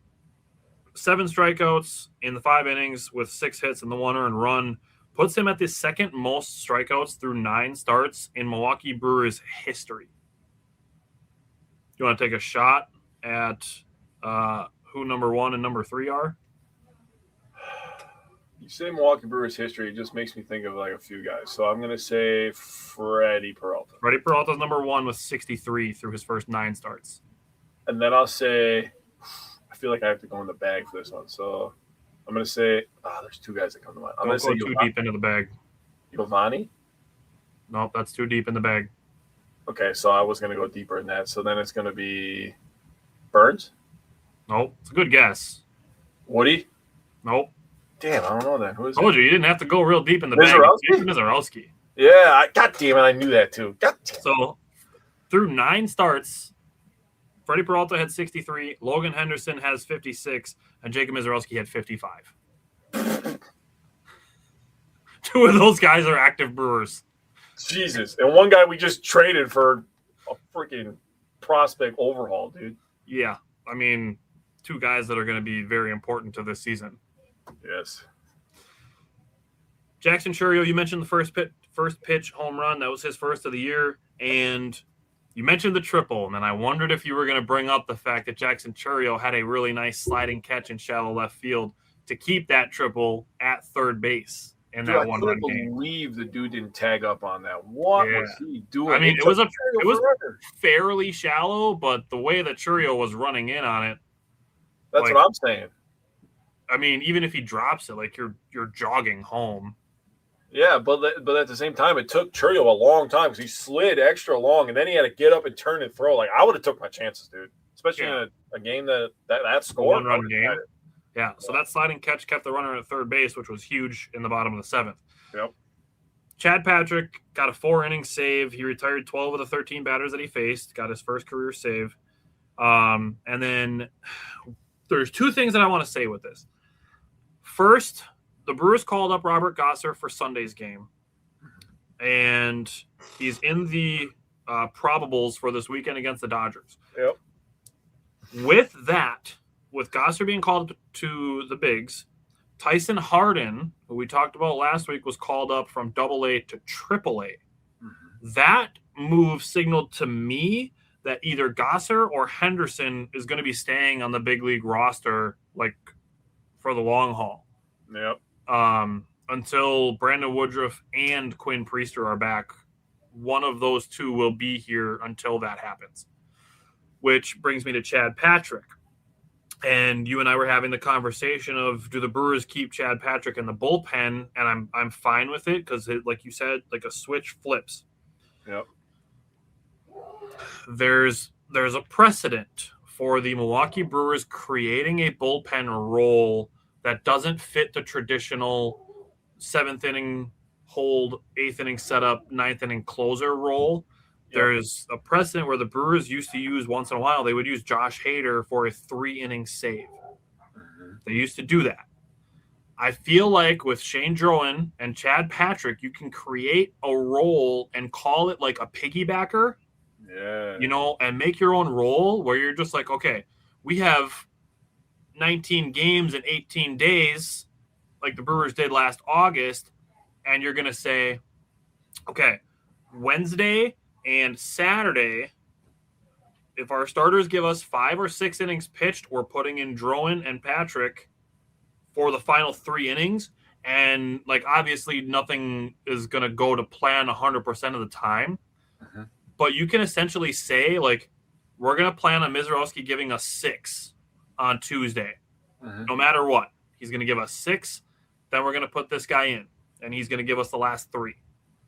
7 strikeouts in the 5 innings with 6 hits and the 1 earned run puts him at the 2nd most strikeouts through 9 starts in Milwaukee Brewers history. You want to take a shot at who number 1 and number 3 are? You say Milwaukee Brewers history, it just makes me think of like a few guys. So I'm going to say Freddie Peralta. Freddie Peralta's number 1 with 63 through his first 9 starts. And then I'll say, I feel like I have to go in the bag for this one. So I'm going to say, there's 2 guys that come to mind. I'm going to say too deep into the bag. Giovanni? Nope, that's too deep in the bag. Okay, so I was going to go deeper in that. So then it's going to be Burns? Nope. It's a good guess. Woody? Nope. Damn, I don't know that. Who is it? Told you didn't have to go real deep in the bag. Mizorowski. Yeah, God damn it, I knew that too. So through 9 starts, Freddie Peralta had 63, Logan Henderson has 56, and Jacob Mizorowski had 55. 2 of those guys are active Brewers. Jesus. And one guy we just traded for a freaking prospect overhaul, dude. Yeah. I mean, 2 guys that are going to be very important to this season. Yes. Jackson Chourio, you mentioned the first pitch home run. That was his first of the year. And you mentioned the triple, and then I wondered if you were going to bring up the fact that Jackson Chourio had a really nice sliding catch in shallow left field to keep that triple at third base in that one-run game. I couldn't believe the dude didn't tag up on that. What was he doing? I mean, it was fairly shallow, but the way that Chourio was running in on it. That's what I'm saying. I mean, even if he drops it, like you're jogging home. Yeah, but at the same time, it took Chourio a long time because he slid extra long, and then he had to get up and turn and throw. Like, I would have took my chances, dude. Especially in a game that score. One-run game. Yeah, so that sliding catch kept the runner at third base, which was huge in the bottom of the 7th. Yep. Chad Patrick got a 4-inning save. He retired 12 of the 13 batters that he faced, got his first career save. And then there's 2 things that I want to say with this. First, the Brewers called up Robert Gosser for Sunday's game, and he's in the probables for this weekend against the Dodgers. Yep. With Gosser being called to the bigs, Tyson Harden, who we talked about last week, was called up from AA to AAA. Mm-hmm. That move signaled to me that either Gosser or Henderson is going to be staying on the big league roster, like, for the long haul. Yep. Until Brandon Woodruff and Quinn Priester are back. One of those 2 will be here until that happens. Which brings me to Chad Patrick. And you and I were having the conversation of, do the Brewers keep Chad Patrick in the bullpen? And I'm fine with it because, like you said, like a switch flips. Yep. There's a precedent for the Milwaukee Brewers creating a bullpen role that doesn't fit the traditional 7th inning hold, 8th inning setup, 9th inning closer role. Yep. There's a precedent where the Brewers used to use once in a while, they would use Josh Hader for a 3-inning save. Mm-hmm. They used to do that. I feel like with Shane Drowan and Chad Patrick, you can create a role and call it like a piggybacker. Yeah. And make your own role where you're just like, okay, we have 19 games in 18 days, like the Brewers did last August, and you're going to say, okay, Wednesday and Saturday, if our starters give us 5 or 6 innings pitched, we're putting in Drowan and Patrick for the final 3 innings. And, like, obviously nothing is going to go to plan 100% of the time. Uh-huh. But you can essentially say, like, we're going to plan on Mizorowski giving us 6 on Tuesday. Uh-huh. No matter what. He's going to give us 6. Then we're going to put this guy in. And he's going to give us the last 3.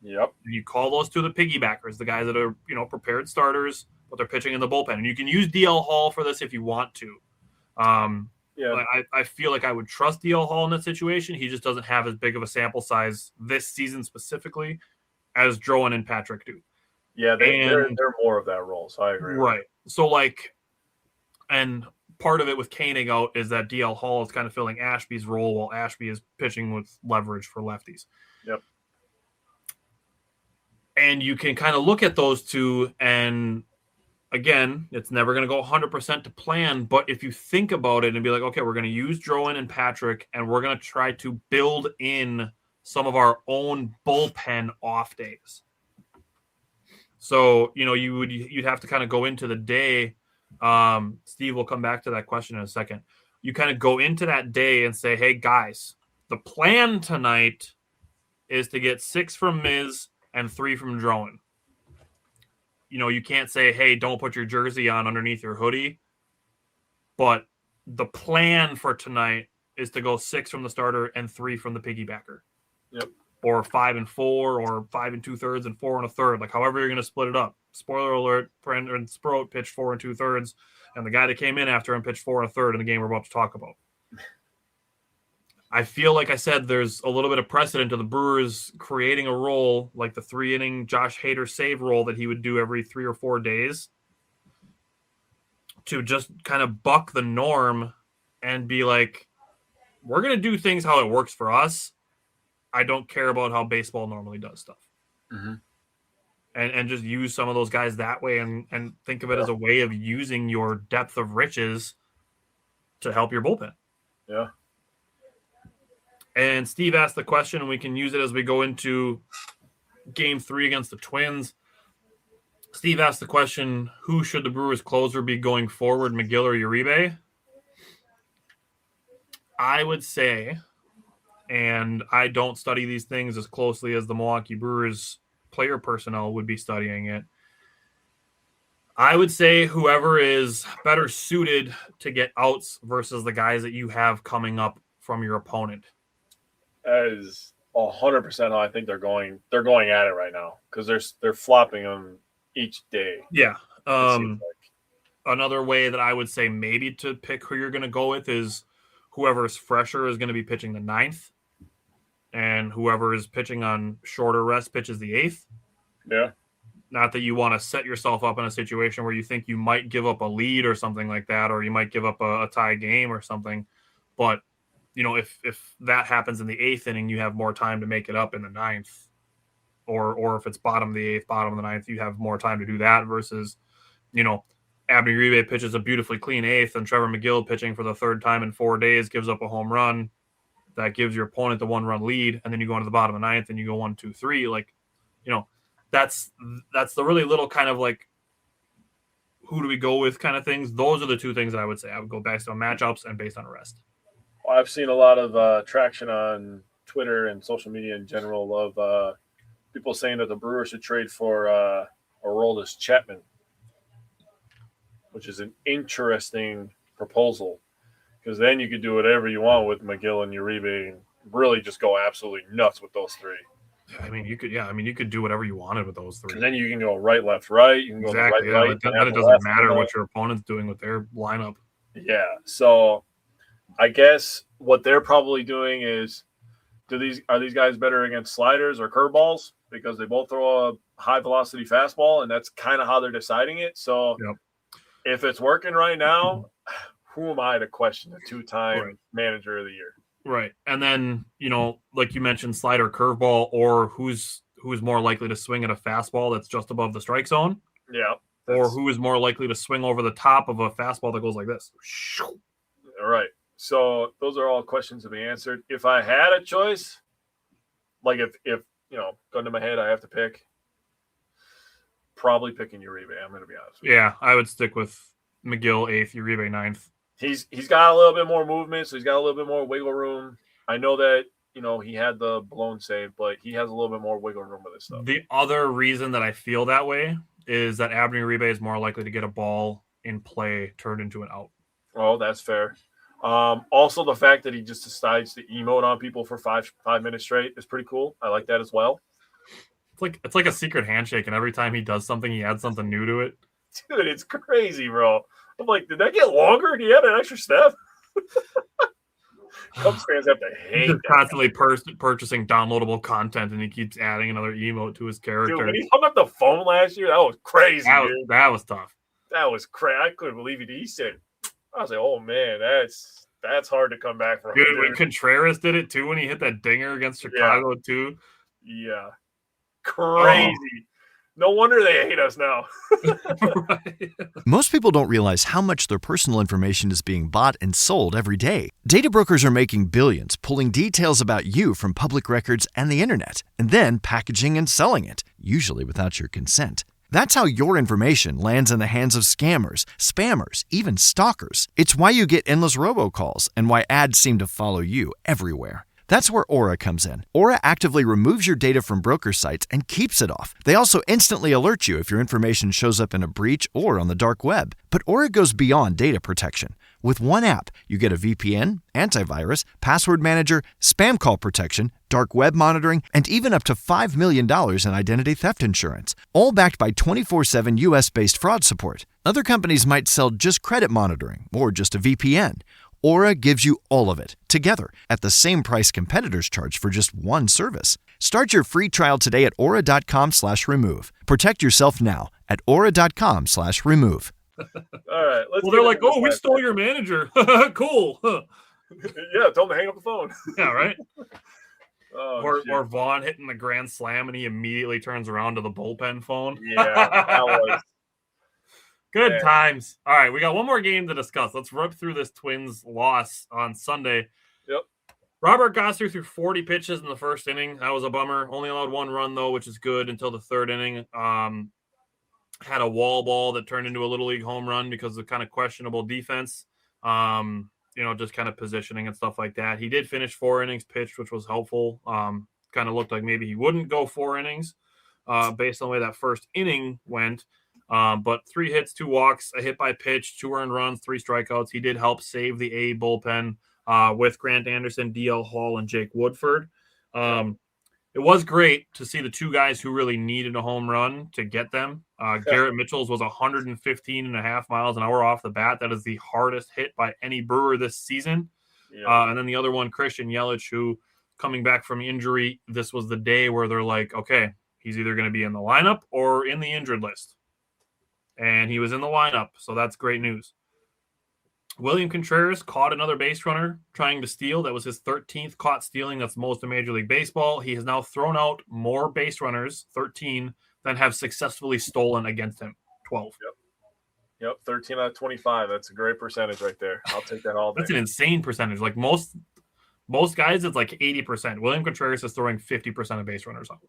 Yep. And you call those 2 the piggybackers, the guys that are, prepared starters, but they're pitching in the bullpen. And you can use DL Hall for this if you want to. Yeah. I feel like I would trust DL Hall in that situation. He just doesn't have as big of a sample size this season specifically as Drowan and Patrick do. Yeah, they're more of that role, so I agree. Right. So, and part of it with Koenig out is that DL Hall is kind of filling Ashby's role while Ashby is pitching with leverage for lefties. Yep. And you can kind of look at those 2, and again, it's never going to go 100% to plan, but if you think about it and be like, okay, we're going to use Drowan and Patrick, and we're going to try to build in some of our own bullpen off days. So, you'd have to kind of go into the day. Steve will come back to that question in a second. You kind of go into that day and say, hey, guys, the plan tonight is to get 6 from Miz and 3 from Drowan. You can't say, hey, don't put your jersey on underneath your hoodie. But the plan for tonight is to go 6 from the starter and 3 from the piggybacker. Yep. or 5 and 4, or 5 and 2/3 and 4 and a third, like however you're going to split it up. Spoiler alert: Brandon Sproat pitched 4 and 2/3, and the guy that came in after him pitched 4 and a third in the game we're about to talk about. I feel like I said there's a little bit of precedent to the Brewers creating a role like the 3-inning Josh Hader save role that he would do every 3 or 4 days to just kind of buck the norm and be like, we're going to do things how it works for us. I don't care about how baseball normally does stuff. Mm-hmm. And just use some of those guys that way and think of it as a way of using your depth of riches to help your bullpen. Yeah. And Steve asked the question, and we can use it as we go into Game 3 against the Twins. Steve asked the question, who should the Brewers closer be going forward, McGill or Uribe? I would say, and I don't study these things as closely as the Milwaukee Brewers player personnel would be studying it, I would say whoever is better suited to get outs versus the guys that you have coming up from your opponent. That is 100% how I think they're going at it right now, because they're flopping them each day. Yeah. Another way that I would say maybe to pick who you're going to go with is whoever is fresher is going to be pitching the 9th, and whoever is pitching on shorter rest pitches the 8th. Yeah. Not that you want to set yourself up in a situation where you think you might give up a lead or something like that, or you might give up a tie game or something. But, you know, if that happens in the 8th inning, you have more time to make it up in the 9th. Or if it's bottom of the 8th, bottom of the 9th, you have more time to do that versus, you know, Abner Uribe pitches a beautifully clean 8th, and Trevor McGill pitching for the 3rd time in 4 days gives up a home run. That gives your opponent the 1-run lead, and then you go into the bottom of the 9th and you go 1, 2, 3. Like, you know, that's the really little kind of like, who do we go with kind of things. Those are the two things that I would say. I would go based on matchups and based on rest. Well, I've seen a lot of traction on Twitter and social media in general of people saying that the Brewers should trade for Aroldis Chapman, which is an interesting proposal, because then you could do whatever you want with McGill and Uribe and really just go absolutely nuts with those three. I mean, you could do whatever you wanted with those three. And then you can go right, left, right. You can go exactly. right, right. Then it doesn't matter what your opponent's doing with their lineup. Yeah. So I guess what they're probably doing is, are these guys better against sliders or curveballs? Because they both throw a high velocity fastball, and that's kind of how they're deciding it. So if it's working right now, who am I to question the 2-time manager of the year? Right. And then, you know, like you mentioned, slider, curveball, or who's more likely to swing at a fastball that's just above the strike zone? Yeah. Or who is more likely to swing over the top of a fastball that goes like this? All right. So those are all questions to be answered. If I had a choice, like if you know, gun to my head, I have to pick, probably picking Uribe. I'm going to be honest with you. Yeah, I would stick with McGill 8th, Uribe 9th. He's got a little bit more movement, so he's got a little bit more wiggle room. I know that, you know, he had the blown save, but he has a little bit more wiggle room with this stuff. The other reason that I feel that way is that Abner Uribe is more likely to get a ball in play turned into an out. Oh, that's fair. Also, the fact that he just decides to emote on people for five minutes straight is pretty cool. I like that as well. It's like a secret handshake, and every time he does something, he adds something new to it. Dude, it's crazy, bro. I'm like, did that get longer? Do you have an extra step? Cubs fans have to hate He's constantly purchasing downloadable content, and he keeps adding another emote to his character. Dude, when he hung up the phone last year, that was crazy. That was tough. That was crazy. I couldn't believe it. He said, I was like, oh, man, that's hard to come back from. Dude, when Contreras did it, too, when he hit that dinger against Chicago, too. Yeah. Crazy. No wonder they hate us now. Right. Most people don't realize how much their personal information is being bought and sold every day. Data brokers are making billions pulling details about you from public records and the internet, and then packaging and selling it, usually without your consent. That's how your information lands in the hands of scammers, spammers, even stalkers. It's why you get endless robocalls and why ads seem to follow you everywhere. That's where Aura comes in. Aura actively removes your data from broker sites and keeps it off. They also instantly alert you if your information shows up in a breach or on the dark web. But Aura goes beyond data protection. With one app, you get a VPN, antivirus, password manager, spam call protection, dark web monitoring, and even up to $5 million in identity theft insurance. All backed by 24/7 U.S.-based fraud support. Other companies might sell just credit monitoring or just a VPN. Aura gives you all of it, together, at the same price competitors charge for just one service. Start your free trial today at aura.com/remove. Protect yourself now at aura.com/remove. All right. Well, they're like, oh, we stole your manager. Cool. Yeah, tell him to hang up the phone. Yeah, right? Oh, or Vaughn hitting the grand slam and he immediately turns around to the bullpen phone. Yeah, that was. Good times. All right, we got one more game to discuss. Let's rip through this Twins loss on Sunday. Yep. Robert Gosser threw 40 pitches in the first inning. That was a bummer. Only allowed one run, though, which is good until the third inning. Had a wall ball that turned into a Little League home run because of kind of questionable defense. Just kind of positioning and stuff like that. He did finish 4 innings pitched, which was helpful. Kind of looked like maybe he wouldn't go 4 innings based on the way that first inning went. But 3 hits, 2 walks, a hit by pitch, 2 earned runs, 3 strikeouts. He did help save the A bullpen with Grant Anderson, DL Hall, and Jake Woodford. It was great to see the 2 guys who really needed a home run to get them. Garrett Mitchell's was 115.5 miles an hour off the bat. That is the hardest hit by any Brewer this season. Yeah. And then the other one, Christian Yelich, who coming back from injury, this was the day where they're like, okay, he's either going to be in the lineup or in the injured list. And he was in the lineup, so that's great news. William Contreras caught another base runner trying to steal. That was his 13th caught stealing. That's most in Major League Baseball. He has now thrown out more base runners, 13, than have successfully stolen against him, 12. Yep, 13 out of 25. That's a great percentage right there. I'll take that all day. That's an insane percentage. Like most guys, it's like 80%. William Contreras is throwing 50% of base runners out.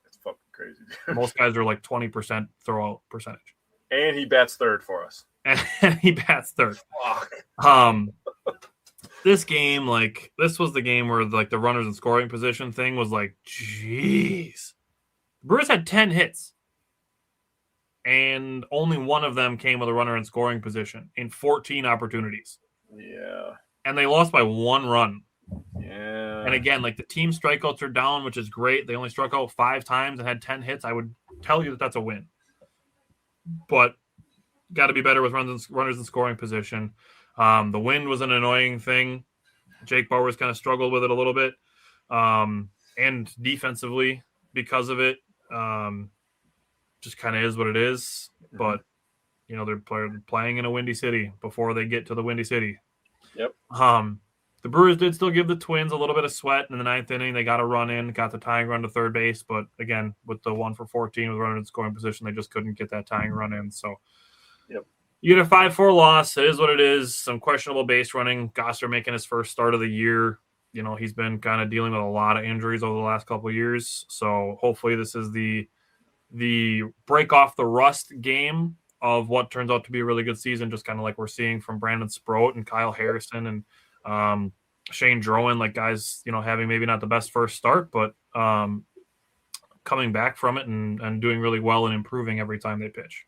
It's fucking crazy. Most guys are like 20% throw out percentage. And he bats third for us. And he bats third. This game, this was the game where the runners in scoring position thing was like, jeez. The Brewers had 10 hits. And only one of them came with a runner in scoring position in 14 opportunities. Yeah. And they lost by 1 run. Yeah. And again, the team strikeouts are down, which is great. They only struck out 5 times and had 10 hits. I would tell you that that's a win. But got to be better with runners in scoring position. The wind was an annoying thing. Jake Bauers kind of struggled with it a little bit. And defensively because of it, just kind of is what it is. But, they're playing in a windy city before they get to the windy city. Yep. The Brewers did still give the Twins a little bit of sweat in the 9th inning. They got a run in, got the tying run to third base. But, again, with the 1 for 14 with runners in scoring position, they just couldn't get that tying run in. So, yep. You get a 5-4 loss. It is what it is. Some questionable base running. Gosser making his first start of the year. He's been kind of dealing with a lot of injuries over the last couple of years. So hopefully this is the break off the rust game of what turns out to be a really good season, just kind of like we're seeing from Brandon Sproat and Kyle Harrison and Shane Drowan, guys, having maybe not the best first start, but coming back from it and doing really well and improving every time they pitch.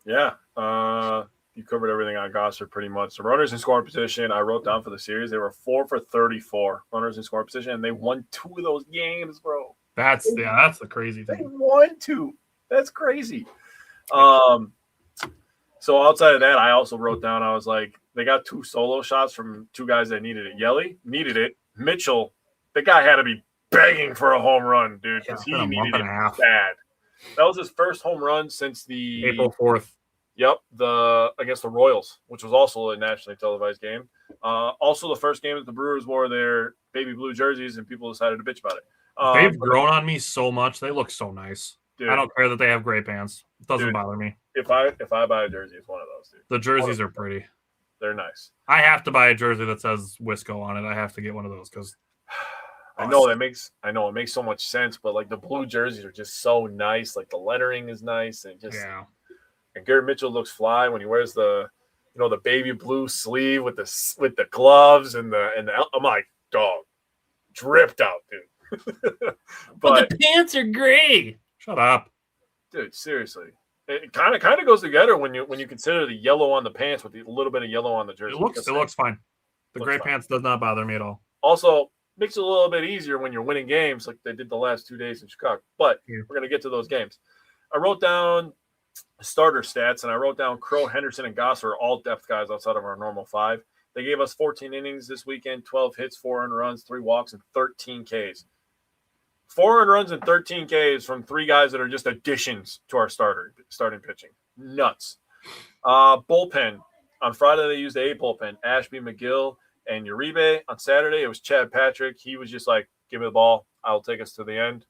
Yeah. You covered everything on Gosser pretty much. The runners in scoring position, I wrote down for the series, they were 4 for 34 runners in scoring position, and they won 2 of those games, bro. That's the crazy thing. They won 2. That's crazy. So outside of that, I also wrote down, I was like, they got 2 solo shots from 2 guys that needed it. Yelly needed it. Mitchell, the guy had to be begging for a home run, dude, because he needed it bad. That was his first home run since the April 4th. Yep, against the Royals, which was also a nationally televised game. Also, the first game that the Brewers wore their baby blue jerseys, and people decided to bitch about it. They've grown on me so much; they look so nice. Dude, I don't care that they have gray pants; it doesn't bother me. If I buy a jersey, it's one of those, dude. The jerseys are pretty. They're nice. I have to buy a jersey that says Wisco on it. I have to get one of those because I know it makes so much sense, but the blue jerseys are just so nice. The lettering is nice, and just And Garrett Mitchell looks fly when he wears the baby blue sleeve with the gloves and I'm like, dog, dripped out, dude. but the pants are gray. Shut up, dude. Seriously, It kind of goes together when you consider the yellow on the pants with a little bit of yellow on the jersey. It looks fine. The gray pants does not bother me at all. Also, makes it a little bit easier when you're winning games like they did the last 2 days in Chicago. But we're going to get to those games. I wrote down starter stats, and I wrote down Crow, Henderson, and Goss are all depth guys outside of our normal 5. They gave us 14 innings this weekend, 12 hits, 4 earned runs, 3 walks, and 13 Ks. 4 earned runs and 13 Ks from 3 guys that are just additions to our starting pitching. Nuts. Bullpen. On Friday, they used the A bullpen. Ashby, McGill, and Uribe. On Saturday, it was Chad Patrick. He was just like, give me the ball. I'll take us to the end.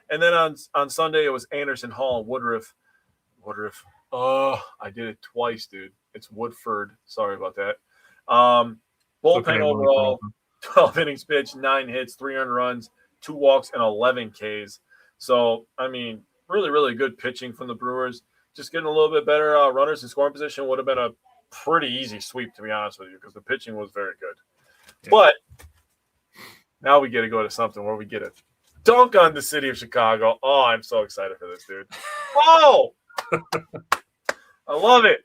And then on Sunday, it was Anderson, Hall, and Woodruff. Oh, I did it twice, dude. It's Woodford. Sorry about that. Bullpen overall, 12 innings pitched, 9 hits, 3 earned runs, 2 walks, and 11 Ks. So, I mean, really, really good pitching from the Brewers. Just getting a little bit better runners in scoring position would have been a pretty easy sweep, to be honest with you, because the pitching was very good. Yeah. But now we get to go to something where we get a dunk on the city of Chicago. Oh, I'm so excited for this, dude. Oh! I love it.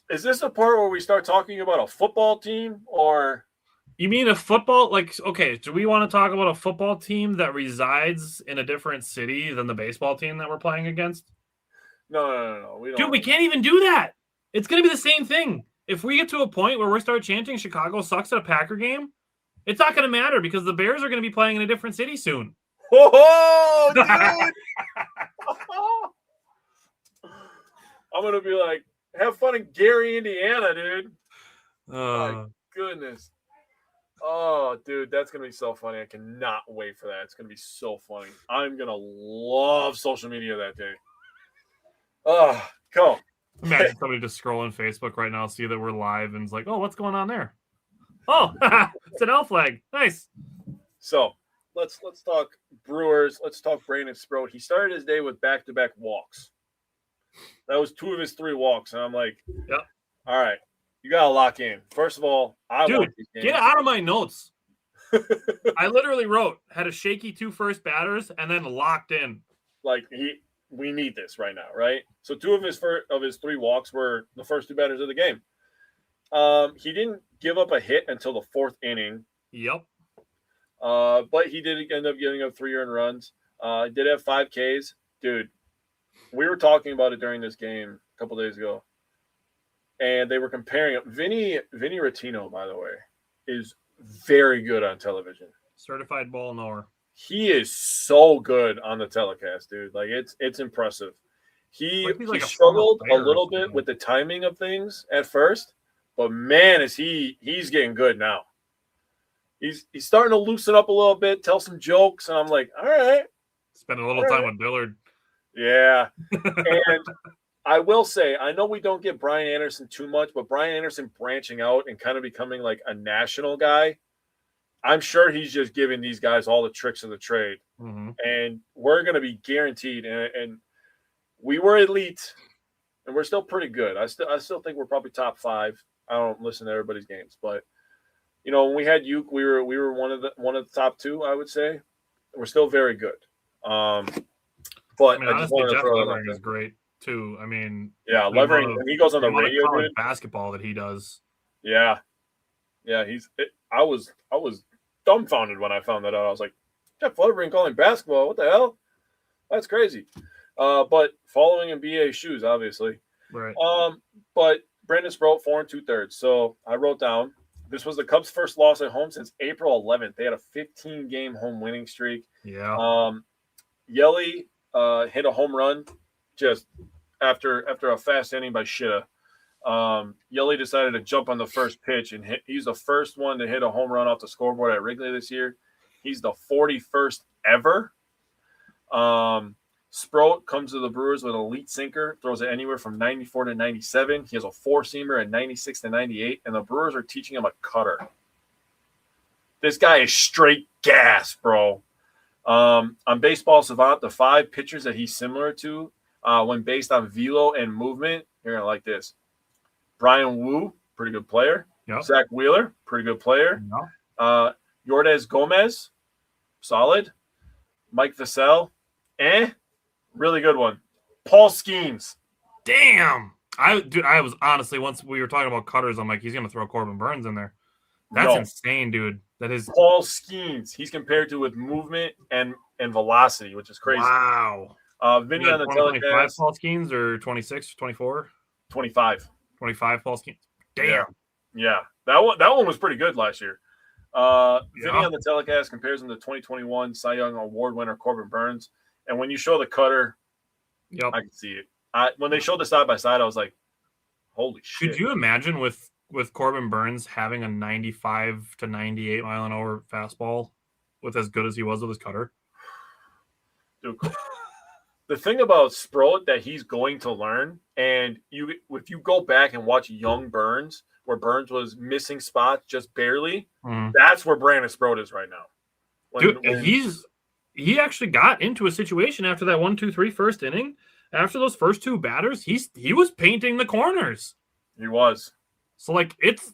Is this the part where we start talking about a football team, or you mean a football? Like, okay, do we want to talk about a football team that resides in a different city than the baseball team that we're playing against? No. We don't. Dude, we can't even do that. It's going to be the same thing. If we get to a point where we start chanting Chicago sucks at a Packer game, it's not going to matter because the Bears are going to be playing in a different city soon. Oh, dude. I'm going to be like, have fun in Gary, Indiana, dude. My goodness. Oh, dude, that's going to be so funny. I cannot wait for that. It's going to be so funny. I'm going to love social media that day. Oh, come on. Imagine somebody just scrolling Facebook right now, see that we're live, and it's like, oh, what's going on there? Oh, it's an L flag. Nice. So let's talk Brewers. Let's talk Brandon Sproat. He started his day with back-to-back walks. That was 2 of his 3 walks, and I'm like, yep. All right, you got to lock in. First of all, Dude, get out of my notes. I literally wrote, had a shaky 2 first batters, and then locked in. Like, we need this right now, right? So 2 of his 3 walks were the first 2 batters of the game. He didn't give up a hit until the 4th inning. Yep. But he did end up giving up 3 earned runs. Did have 5 Ks. Dude, we were talking about it during this game a couple days ago. And they were comparing it. Vinny Rattino, by the way, is very good on television. Certified ball knower. He is so good on the telecast, dude. Like, it's impressive. He struggled a little bit with the timing of things at first, but man, he's getting good now. He's starting to loosen up a little bit, tell some jokes, and I'm like, all right. Spend a little time with Dillard. Yeah. And I will say, I know we don't get Brian Anderson too much, but Brian Anderson branching out and kind of becoming like a national guy, I'm sure he's just giving these guys all the tricks of the trade. Mm-hmm. And we're going to be guaranteed. And we were elite, and we're still pretty good. I still think we're probably top 5. I don't listen to everybody's games, but you know, when we had Uke, we were one of the top 2, I would say. We're still very good. But I mean, honestly, Jeff Levering is great too. I mean, yeah, Levering, when he goes on the radio, dude, basketball that he does. Yeah. I was dumbfounded when I found that out. I was like, Jeff Levering calling basketball? What the hell? That's crazy. But following in BA's shoes, obviously. Right. But Brandon Sproat, 4 2/3. So I wrote down, this was the Cubs' first loss at home since April 11th. They had a 15-game home winning streak. Yeah. Yelly hit a home run just after a fast inning by Shitta. Yelly decided to jump on the first pitch and he's the first one to hit a home run off the scoreboard at Wrigley this year. He's the 41st ever. Sproat comes to the Brewers with an elite sinker, throws it anywhere from 94 to 97. He has a 4-seamer at 96 to 98, and the Brewers are teaching him a cutter. This guy is straight gas, bro. On Baseball Savant, the 5 pitchers that he's similar to when based on velo and movement, you're going to like this. Brian Wu, pretty good player. Yep. Zach Wheeler, pretty good player. Yep. Yordes Gomez, solid. Mike Vassell, really good one. Paul Skeens. Damn. I was honestly, once we were talking about cutters, I'm like, he's going to throw Corbin Burns in there. That's insane, dude. That is Paul Skeens. He's compared to with movement and velocity, which is crazy. Wow. Vinny on the 25 Paul Skeens or 26, 24? 25. 25 Paul Skeens. Damn. Yeah. That one was pretty good last year. Vinny on the telecast compares him to 2021 Cy Young Award winner Corbin Burns. And when you show the cutter, I can see it. When they showed the side by side, I was like, holy shit. Could you imagine with Corbin Burns having a 95 to 98 mile an hour fastball with as good as he was with his cutter? Dude, the thing about Sproat that he's going to learn, and if you go back and watch young Burns, where Burns was missing spots just barely, that's where Brandon Sproat is right now. He actually got into a situation after that 1-2-3 first inning. After those first two batters, he was painting the corners. He was. So like it's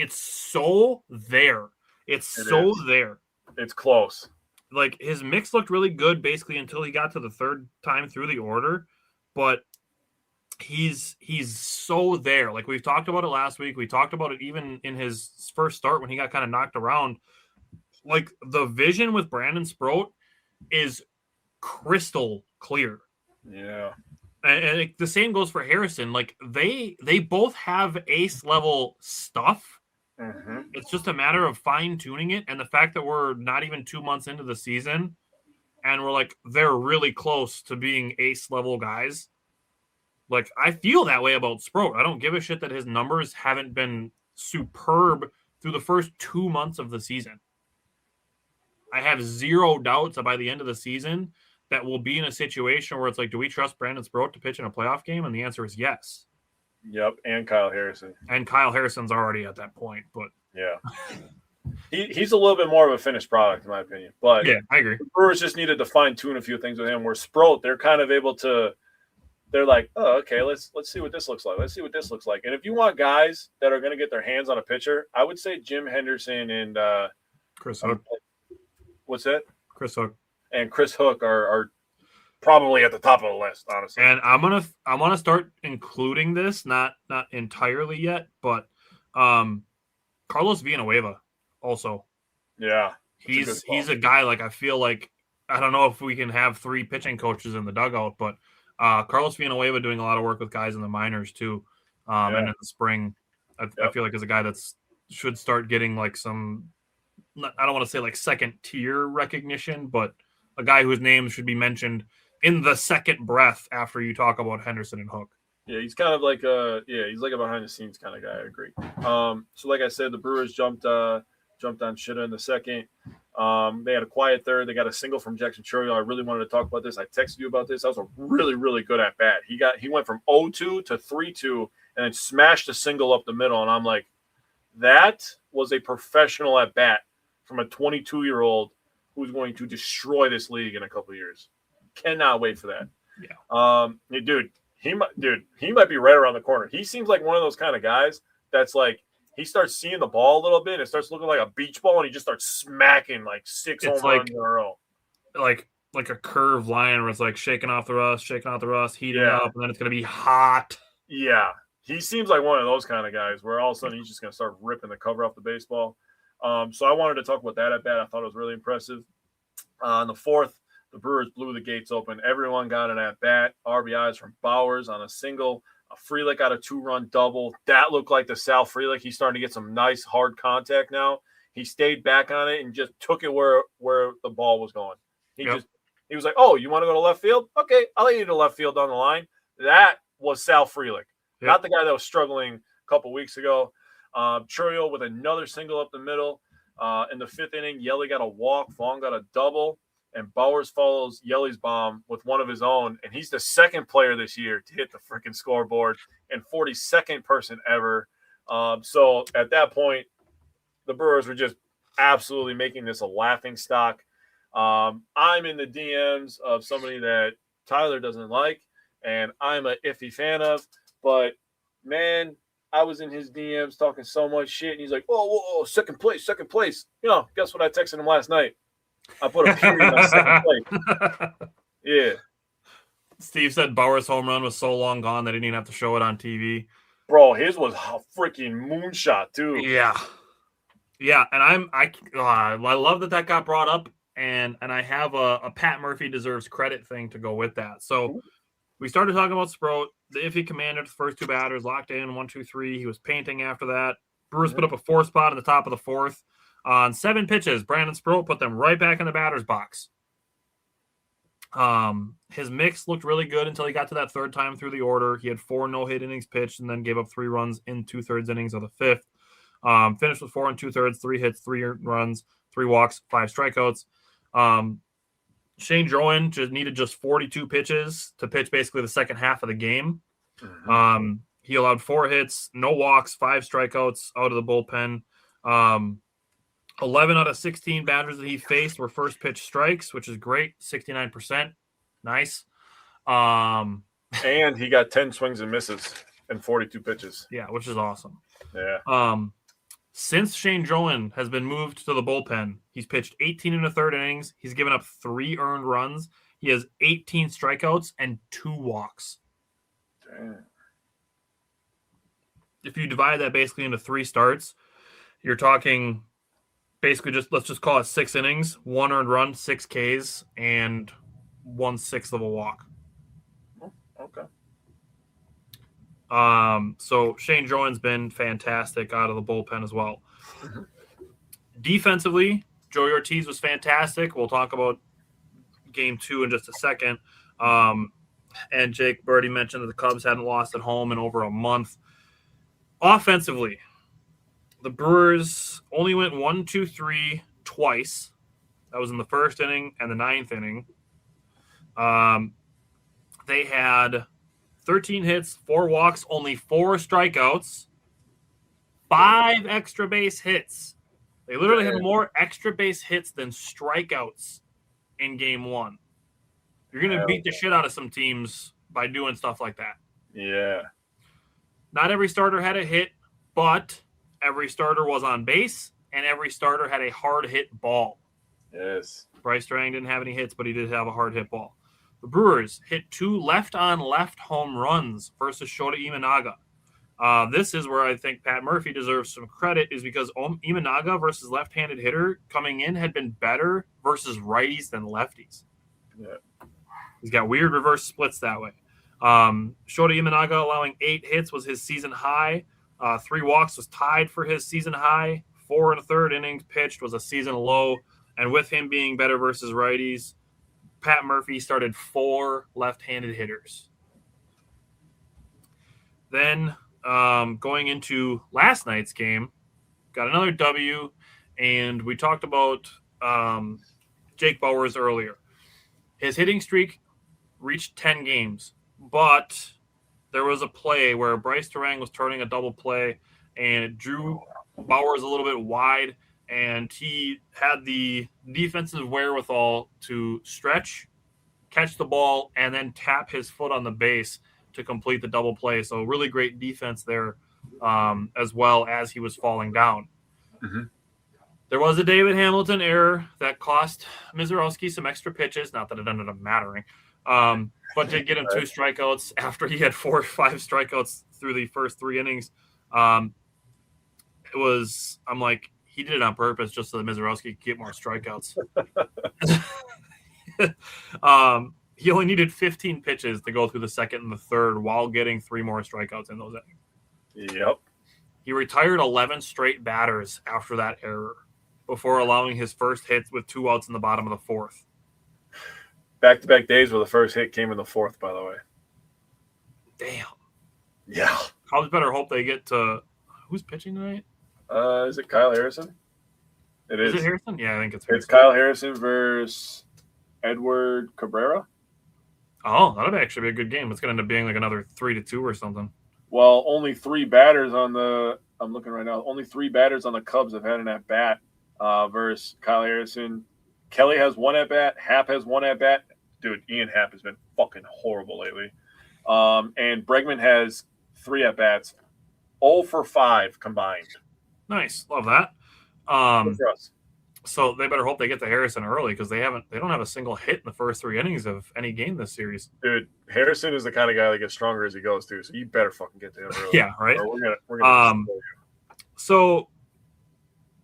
so there. It's there. It's close. Like his mix looked really good basically until he got to the third time through the order, but he's so there. Like we've talked about it last week. We talked about it even in his first start when he got kind of knocked around. Like the vision with Brandon Sproat is crystal clear. Yeah. And the same goes for Harrison. Like they both have ace level stuff. Mm-hmm. It's just a matter of fine tuning it. And the fact that we're not even 2 months into the season and we're like, they're really close to being ace level guys. Like I feel that way about Sproat. I don't give a shit that his numbers haven't been superb through the first 2 months of the season. I have zero doubts that by the end of the season that we'll be in a situation where it's like, do we trust Brandon Sproat to pitch in a playoff game? And the answer is yes. Yep, and Kyle Harrison. And Kyle Harrison's already at that point, but yeah. He's a little bit more of a finished product, in my opinion. But yeah, I agree. The Brewers just needed to fine-tune a few things with him, where Sproat, they're kind of able to – they're like, oh, okay, let's see what this looks like. Let's see what this looks like. And if you want guys that are going to get their hands on a pitcher, I would say Jim Henderson and Chris Hook. What's that? Chris Hook. And Chris Hook are probably at the top of the list, honestly. And I'm gonna start including this, not entirely yet, but Carlos Villanueva also. Yeah. He's a guy, like I feel like, I don't know if we can have 3 pitching coaches in the dugout, but Carlos Villanueva doing a lot of work with guys in the minors too. And in the spring, I feel like is a guy that's should start getting like some, I don't want to say like second tier recognition, but a guy whose name should be mentioned in the second breath after you talk about Henderson and Hook. Yeah, he's kind of like he's like a behind the scenes kind of guy. I agree. So like I said, the Brewers jumped on Shida in the second. They had a quiet third. They got a single from Jackson Chourio. I really wanted to talk about this. I texted you about this. That was a really, really good at bat. He went from 0-2 to 3-2 and then smashed a single up the middle. And I'm like, that was a professional at bat from a 22-year-old who's going to destroy this league in a couple of years. Cannot wait for that. Yeah. He might be right around the corner. He seems like one of those kind of guys that's like, he starts seeing the ball a little bit and it starts looking like a beach ball and he just starts smacking like 6 home runs in a row. Like a curved line where it's like shaking off the rust, heating up, and then it's going to be hot. Yeah. He seems like one of those kind of guys where all of a sudden he's just going to start ripping the cover off the baseball. So I wanted to talk about that at bat. I thought it was really impressive. In the fourth, the Brewers blew the gates open. Everyone got an at-bat. RBIs from Bowers on a single. A Frelick got a 2-run double. That looked like the Sal Frelick. He's starting to get some nice hard contact now. He stayed back on it and just took it where the ball was going. He was like, oh, you want to go to left field? Okay, I'll let you to left field down the line. That was Sal Frelick, not the guy that was struggling a couple weeks ago. Chourio with another single up the middle. In the fifth inning, Yelly got a walk. Vaughn got a double. And Bowers follows Yelly's bomb with one of his own. And he's the second player this year to hit the freaking scoreboard and 42nd person ever. So at that point, the Brewers were just absolutely making this a laughing stock. I'm in the DMs of somebody that Tyler doesn't like, and I'm an iffy fan of. But, man, I was in his DMs talking so much shit. And he's like, whoa, second place. You know, guess what I texted him last night? I put a period on second place. Yeah. Steve said Bauer's home run was so long gone they didn't even have to show it on TV. Bro, his was a freaking moonshot too. Yeah, and I love that got brought up, and I have a Pat Murphy deserves credit thing to go with that. So we started talking about Sproat, the iffy commander, the first two batters locked in 1, 2, 3. He was painting after that. Brewers put up a 4 spot in the top of the 4th on 7 pitches. Brandon Sproat put them right back in the batter's box. His mix looked really good until he got to that third time through the order. He had 4 no-hit innings pitched and then gave up 3 runs in 2/3 innings of the 5th. Finished with 4 2/3, 3 hits, 3 runs, 3 walks, 5 strikeouts. Shane Drowan needed 42 pitches to pitch basically the second half of the game. He allowed 4 hits, no walks, 5 strikeouts out of the bullpen. 11 out of 16 batters that he faced were first pitch strikes, which is great. 69%. Nice. And he got 10 swings and misses and 42 pitches. Yeah, which is awesome. Yeah. Since Shane Drowan has been moved to the bullpen, he's pitched 18 1/3 innings. He's given up 3 earned runs. He has 18 strikeouts and 2 walks. Damn. If you divide that basically into 3 starts, you're talking basically let's just call it 6 innings, 1 earned run, 6 Ks, and 1/6 of a walk. Okay. So Shane Drowan's been fantastic out of the bullpen as well. Defensively, Joey Ortiz was fantastic. We'll talk about game 2 in just a second. And Jake Birdie mentioned that the Cubs hadn't lost at home in over a month. Offensively, the Brewers only went 1, 2, 3 twice. That was in the first inning and the 9th inning. They had 13 hits, 4 walks, only 4 strikeouts, 5 extra base hits. They literally had more extra base hits than strikeouts in game 1. You're going to beat the shit out of some teams by doing stuff like that. Yeah. Not every starter had a hit, but every starter was on base, and every starter had a hard hit ball. Yes. Bryce Strang didn't have any hits, but he did have a hard hit ball. The Brewers hit 2 left-on-left home runs versus Shota Imanaga. This is where I think Pat Murphy deserves some credit, is because Imanaga versus left-handed hitter coming in had been better versus righties than lefties. Yeah. He's got weird reverse splits that way. Shota Imanaga allowing 8 hits was his season high. 3 walks was tied for his season high. 4 1/3 innings pitched was a season low. And with him being better versus righties, Pat Murphy started 4 left-handed hitters. Then going into last night's game, got another W, and we talked about Jake Bauers earlier. His hitting streak reached 10 games, but there was a play where Bryce Durang was turning a double play, and it drew Bauers a little bit wide, and he had the defensive wherewithal to stretch, catch the ball, and then tap his foot on the base to complete the double play. So really great defense there as well as he was falling down. Mm-hmm. There was a David Hamilton error that cost Mizorowski some extra pitches. Not that it ended up mattering, but did get him 2 strikeouts after he had 4 or 5 strikeouts through the first 3 innings. I'm like, he did it on purpose just so that Mizorowski could get more strikeouts. He only needed 15 pitches to go through the second and the third while getting 3 more strikeouts in those innings. Yep. He retired 11 straight batters after that error before allowing his first hit with 2 outs in the bottom of the 4th. Back-to-back days where the first hit came in the 4th, by the way. Damn. Yeah. Cubs better hope they get to – who's pitching tonight? Is it Kyle Harrison? It is. Is it Harrison? Yeah, I think it's Harrison. It's Kyle Harrison versus Edward Cabrera. Oh, that'll actually be a good game. It's going to end up being like another 3-2 or something. Well, only 3 batters on the – I'm looking right now. Only 3 batters on the Cubs have had an at-bat versus Kyle Harrison. Kelly has 1 at-bat. Happ has 1 at-bat. Dude, Ian Happ has been fucking horrible lately. And Bregman has 3 at-bats. 0 for 5 combined. Nice. Love that. Good for us. So they better hope they get to Harrison early because they don't have a single hit in the first 3 innings of any game this series. Dude, Harrison is the kind of guy that gets stronger as he goes too. So you better fucking get to him early. Yeah, right. Or we're gonna So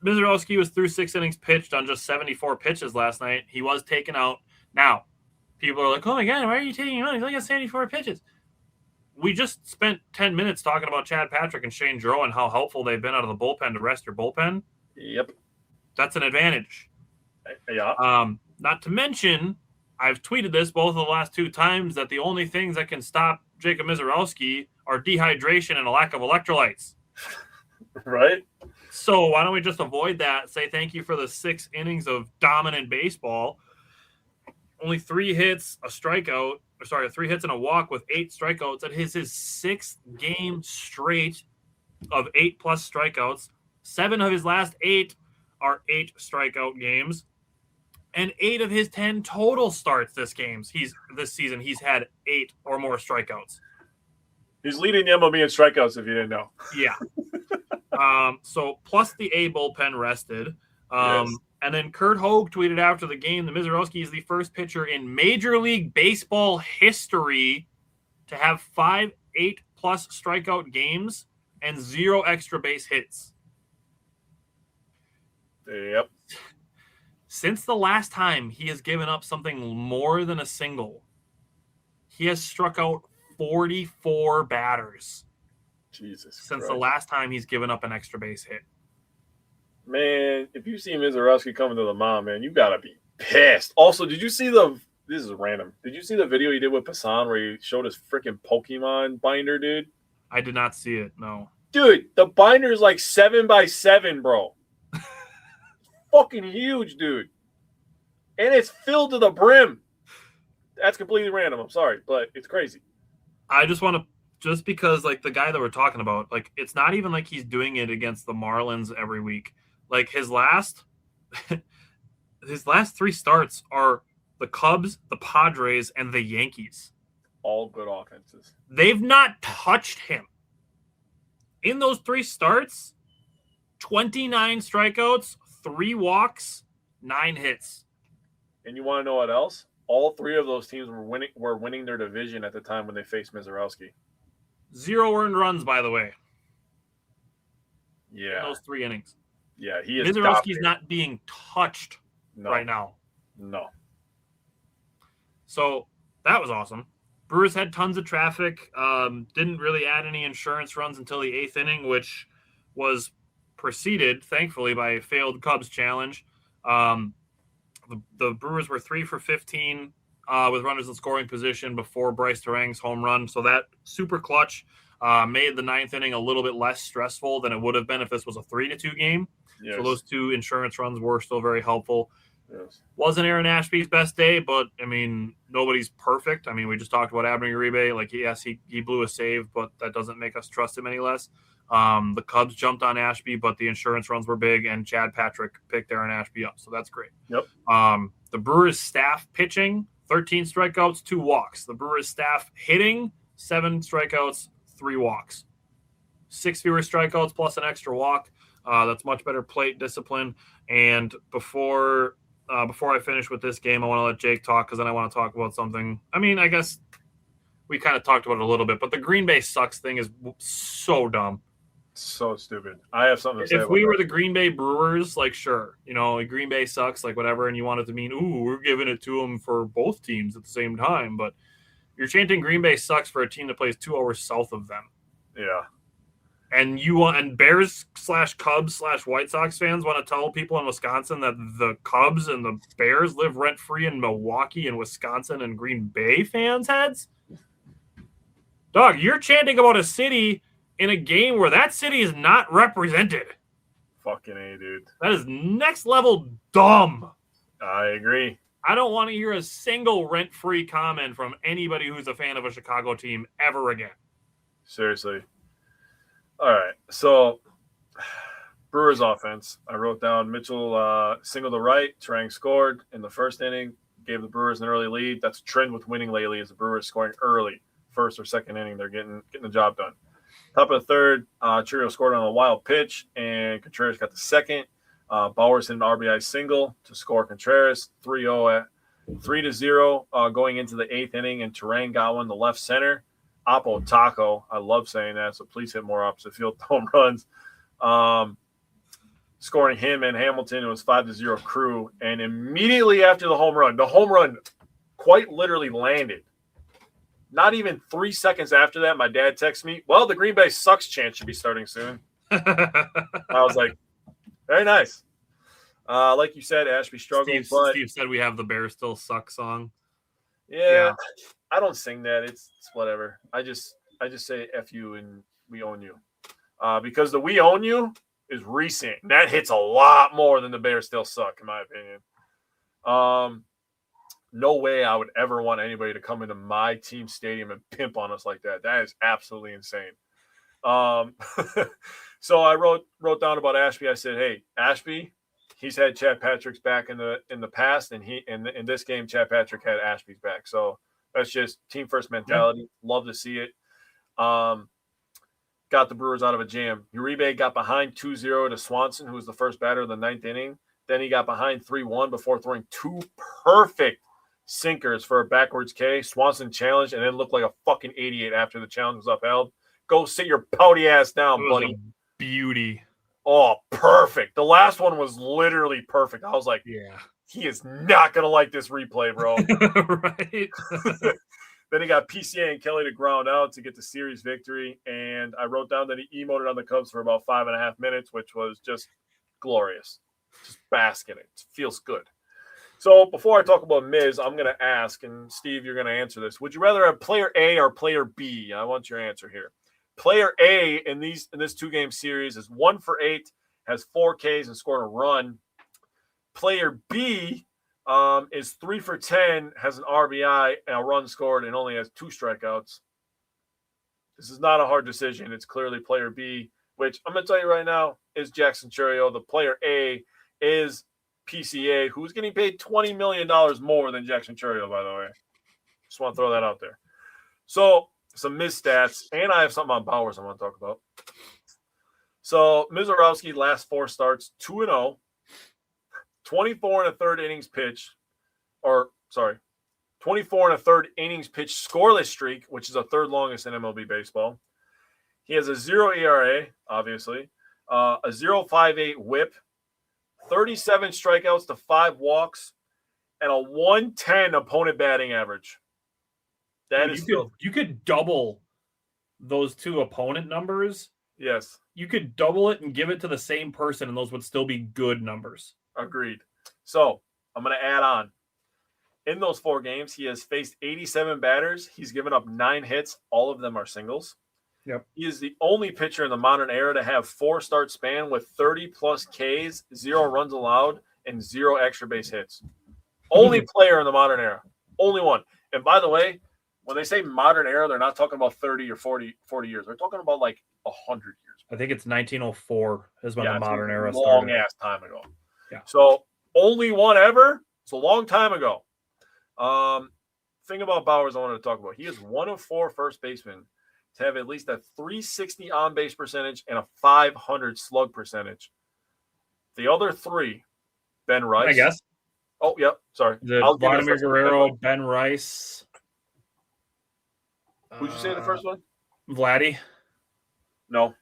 Mizorowski was through 6 innings pitched on just 74 pitches last night. He was taken out. Now, people are like, "Oh my God, why are you taking him out? He's only got 74 pitches." We just spent 10 minutes talking about Chad Patrick and Shane Drow and how helpful they've been out of the bullpen to rest your bullpen. Yep. That's an advantage. Yeah. Not to mention, I've tweeted this both of the last 2 times that the only things that can stop Jacob Mizorowski are dehydration and a lack of electrolytes. Right? So why don't we just avoid that? Say thank you for the 6 innings of dominant baseball. Only 3 hits, a strikeout. 3 hits and a walk with 8 strikeouts. That is his 6th game straight of 8+ strikeouts. 7 of his last 8 are 8 strikeout games. And 8 of his 10 total starts this season, he's had 8 or more strikeouts. He's leading the MLB in strikeouts, if you didn't know. Yeah. So plus the A bullpen rested. Yes. And then Kurt Hogue tweeted after the game that Mizorowski is the first pitcher in Major League Baseball history to have 5 8+ strikeout games and 0 extra base hits. Yep. Since the last time he has given up something more than a single, he has struck out 44 batters. Jesus Since Christ. the last time he's given up an extra base hit. Man, if you see Mizorowski coming to the mound, man, you gotta be pissed. Also, did you see this is random. Did you see the video he did with Passan where he showed his freaking Pokemon binder, dude? I did not see it, no. Dude, the binder is like 7x7, bro. Fucking huge, dude. And it's filled to the brim. That's completely random. I'm sorry, but it's crazy. I just want to, just because like the guy that we're talking about, like it's not even like he's doing it against the Marlins every week. Like his last 3 starts are the Cubs, the Padres, and the Yankees. All good offenses. They've not touched him. In those 3 starts, 29 strikeouts, 3 walks, 9 hits. And you want to know what else? All 3 of those teams were winning their division at the time when they faced Mizorowski. 0 earned runs, by the way. Yeah. In those 3 innings. Yeah, he is. Mizorowski's not being touched right now. No. So that was awesome. Brewers had tons of traffic. Didn't really add any insurance runs until the 8th inning, which was preceded, thankfully, by a failed Cubs challenge. The Brewers were 3 for 15 with runners in scoring position before Bryce Durang's home run. So that super clutch made the 9th inning a little bit less stressful than it would have been if this was a 3-2 game. Yes. So those 2 insurance runs were still very helpful. Yes. Wasn't Aaron Ashby's best day, but, I mean, nobody's perfect. I mean, we just talked about Abner Uribe. Like, yes, he blew a save, but that doesn't make us trust him any less. The Cubs jumped on Ashby, but the insurance runs were big, and Chad Patrick picked Aaron Ashby up, so that's great. Yep. The Brewers staff pitching, 13 strikeouts, 2 walks. The Brewers staff hitting, 7 strikeouts, 3 walks. 6 fewer strikeouts plus an extra walk. That's much better plate discipline. And before I finish with this game, I want to let Jake talk because then I want to talk about something. I mean, I guess we kind of talked about it a little bit, but the Green Bay sucks thing is so dumb. So stupid. I have something to say. If we were the Green Bay Brewers, like, sure, Green Bay sucks, like, whatever, and you want it to mean, ooh, we're giving it to them for both teams at the same time, but you're chanting Green Bay sucks for a team that plays 2 hours south of them. Yeah. And Bears/Cubs/White Sox fans want to tell people in Wisconsin that the Cubs and the Bears live rent-free in Milwaukee and Wisconsin and Green Bay fans' heads? Dog, you're chanting about a city in a game where that city is not represented. Fucking A, dude. That is next level dumb. I agree. I don't want to hear a single rent-free comment from anybody who's a fan of a Chicago team ever again. Seriously. All right. So, Brewers offense. I wrote down Mitchell singled to right. Trang scored in the first inning. Gave the Brewers an early lead. That's a trend with winning lately is the Brewers scoring early. First or second inning, they're getting the job done. Top of the third, Churio scored on a wild pitch, and Contreras got the second. Bowers hit an RBI single to score Contreras 3-0 at 3-0 going into the 8th inning, and Terang got one to left center. Oppo Taco, I love saying that, so please hit more opposite field home runs. Scoring him and Hamilton, it was 5-0 Crew, and immediately after the home run quite literally landed. Not even 3 seconds after that, my dad texted me, well, the Green Bay Sucks chant should be starting soon. I was like, very nice. Like you said, Ashby struggled. Steve said we have the Bears Still Suck song. Yeah, I don't sing that. It's whatever. I just say F you and we own you. Because the we own you is recent. That hits a lot more than the Bears Still Suck, in my opinion. No way I would ever want anybody to come into my team stadium and pimp on us like that. That is absolutely insane. So I wrote down about Ashby. I said, hey, Ashby, he's had Chad Patrick's back in the past, and in this game, Chad Patrick had Ashby's back. So that's just team first mentality. Yeah. Love to see it. Got the Brewers out of a jam. Uribe got behind 2-0 to Swanson, who was the first batter of the 9th inning. Then he got behind 3-1 before throwing 2 perfect sinkers for a backwards K. Swanson challenged and then looked like a fucking idiot after the challenge was upheld. Go sit your pouty ass down, buddy. Beauty. Oh, perfect. The last one was literally perfect. I was like, yeah, he is not going to like this replay, bro. Right. Then he got PCA and Kelly to ground out to get the series victory. And I wrote down that he emoted on the Cubs for about 5.5 minutes, which was just glorious. Just bask in it. It feels good. So before I talk about Miz, I'm going to ask, and Steve, you're going to answer this. Would you rather have player A or player B? I want your answer here. Player A in this 2-game series is 1 for 8, has 4 Ks and scored a run. Player B is 3 for 10, has an RBI and a run scored, and only has 2 strikeouts. This is not a hard decision. It's clearly player B, which I'm going to tell you right now is Jackson Chourio. The player A is PCA, who's getting paid $20 million more than Jackson Chourio, by the way. Just want to throw that out there. So some misstats, and I have something on Bowers I want to talk about. So Mizorowski last 4 starts, 2-0, 24 1/3 innings pitched, 24 1/3 innings pitched scoreless streak, which is the 3rd longest in MLB baseball. He has a 0 ERA, obviously, a 0.58 WHIP, 37 strikeouts to 5 walks, and a 110 opponent batting average. You could double those 2 opponent numbers. Yes. You could double it and give it to the same person, and those would still be good numbers. Agreed. So I'm going to add on. In those 4 games, he has faced 87 batters. He's given up 9 hits. All of them are singles. Yep. He is the only pitcher in the modern era to have 4-start span with 30-plus Ks, 0 runs allowed, and 0 extra base hits. Only player in the modern era. Only one. And by the way, when they say modern era, they're not talking about 30 or 40 years. They're talking about like 100 years. I think it's 1904 is when the modern era started. Long-ass time ago. Yeah. So only one ever. It's a long time ago. Thing about Bowers I wanted to talk about. He is 1 of 4 first basemen to have at least a 360 on-base percentage and a 500 slug percentage. The other 3, Ben Rice. I guess. Oh, yep. Sorry. Vladimir Guerrero, Ben Rice. Who'd you say the first one? Vladdy. No.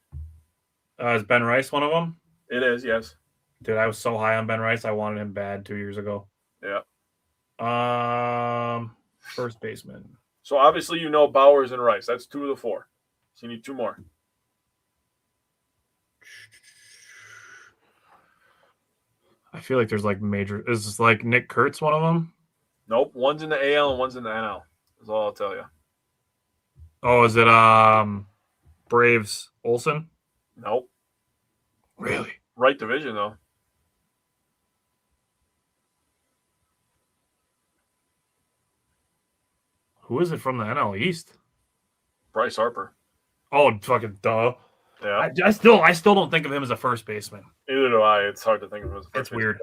Is Ben Rice one of them? It is, yes. Dude, I was so high on Ben Rice. I wanted him bad 2 years ago. Yeah. First baseman. So obviously you know Bowers and Rice. That's 2 of the 4. So you need 2 more. I feel like there's like major. Is this like Nick Kurtz one of them? Nope. One's in the AL and one's in the NL. That's all I'll tell you. Oh, is it Braves Olsen? Nope. Really? Right division though. Who is it from the NL East? Bryce Harper. Oh, fucking duh. Yeah. I still don't think of him as a first baseman. Neither do I. It's hard to think of him as a first baseman. Weird.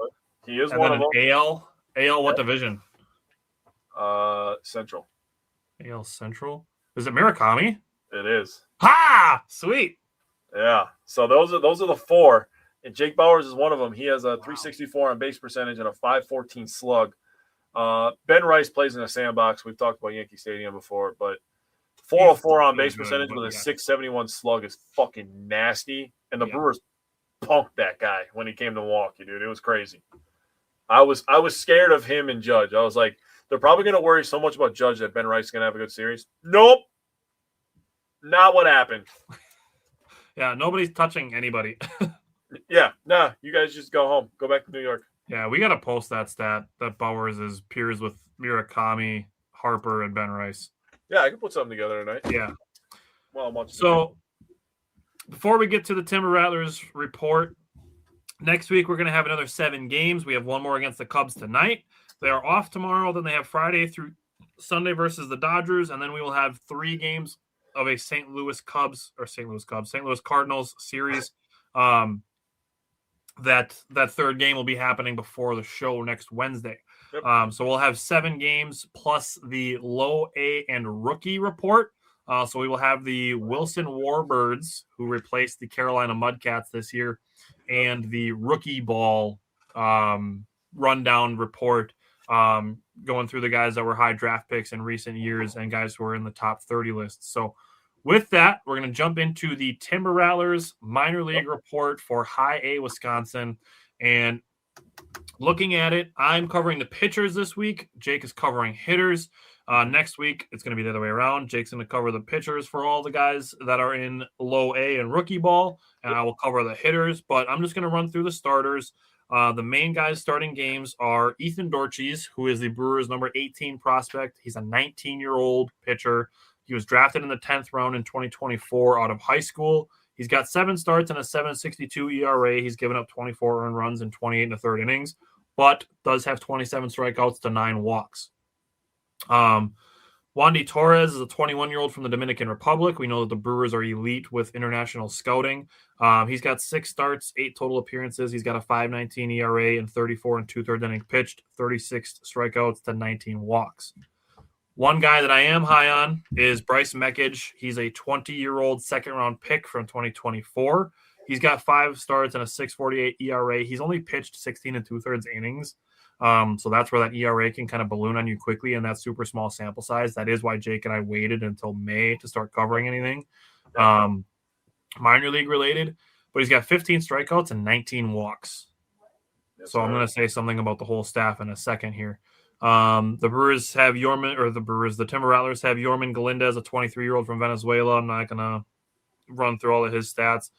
He is and one then of them. AL, what division? Central. AL Central. Is it Murakami? It is. Ha! Sweet. Yeah. So those are the 4. And Jake Bauers is one of them. He has a 364 on base percentage and a 514 slug. Ben Rice plays in a sandbox. We've talked about Yankee Stadium before, but 404 on base percentage with a 671 slug is fucking nasty. And the Brewers punked that guy when he came to Milwaukee, dude. It was crazy. I was scared of him and Judge. I was like, they're probably going to worry so much about Judge that Ben Rice is going to have a good series. Nope. Not what happened. Yeah, nobody's touching anybody. Yeah, nah, you guys just go home. Go back to New York. Yeah, we got to post that stat that Bauers is peers with Murakami, Harper, and Ben Rice. Yeah, I can put something together tonight. Yeah. Well, I'm watching. So, before we get to the Timber Rattlers report, next week we're going to have another 7 games. We have one more against the Cubs tonight. They are off tomorrow. Then they have Friday through Sunday versus the Dodgers. And then we will have 3 games of a St. Louis Cardinals series. That third game will be happening before the show next Wednesday. Yep. So we'll have 7 games plus the low A and rookie report. So we will have the Wilson Warbirds, who replaced the Carolina Mudcats this year, and the rookie ball rundown report, going through the guys that were high draft picks in recent years and guys who are in the top 30 lists. So with that, we're going to jump into the Timber Rattlers minor league report for High A, Wisconsin. And looking at it, I'm covering the pitchers this week. Jake is covering hitters. Next week, it's going to be the other way around. Jake's going to cover the pitchers for all the guys that are in low A and rookie ball, and I will cover the hitters. But I'm just going to run through the starters. The main guys starting games are Ethan Dorches, who is the Brewers' number 18 prospect. He's a 19-year-old pitcher. He was drafted in the 10th round in 2024 out of high school. He's got 7 starts and a 7.62 ERA. He's given up 24 earned runs in 28 1/3 innings, but does have 27 strikeouts to 9 walks. Wandy Torres is a 21-year-old from the Dominican Republic. We know that the Brewers are elite with international scouting. He's got 6 starts, 8 total appearances. He's got a 5.19 ERA and 34 2/3 innings pitched, 36 strikeouts to 19 walks. One guy that I am high on is Bryce Meckage. He's a 20-year-old second-round pick from 2024. He's got 5 starts and a 6.48 ERA. He's only pitched 16 2/3 innings. So that's where that ERA can kind of balloon on you quickly in that super small sample size. That is why Jake and I waited until May to start covering anything minor league related. But he's got 15 strikeouts and 19 walks. Yes, so I'm going to say something about the whole staff in a second here. The Brewers have the Timber Rattlers have Yorman Galindez, a 23-year-old from Venezuela. I'm not going to run through all of his stats.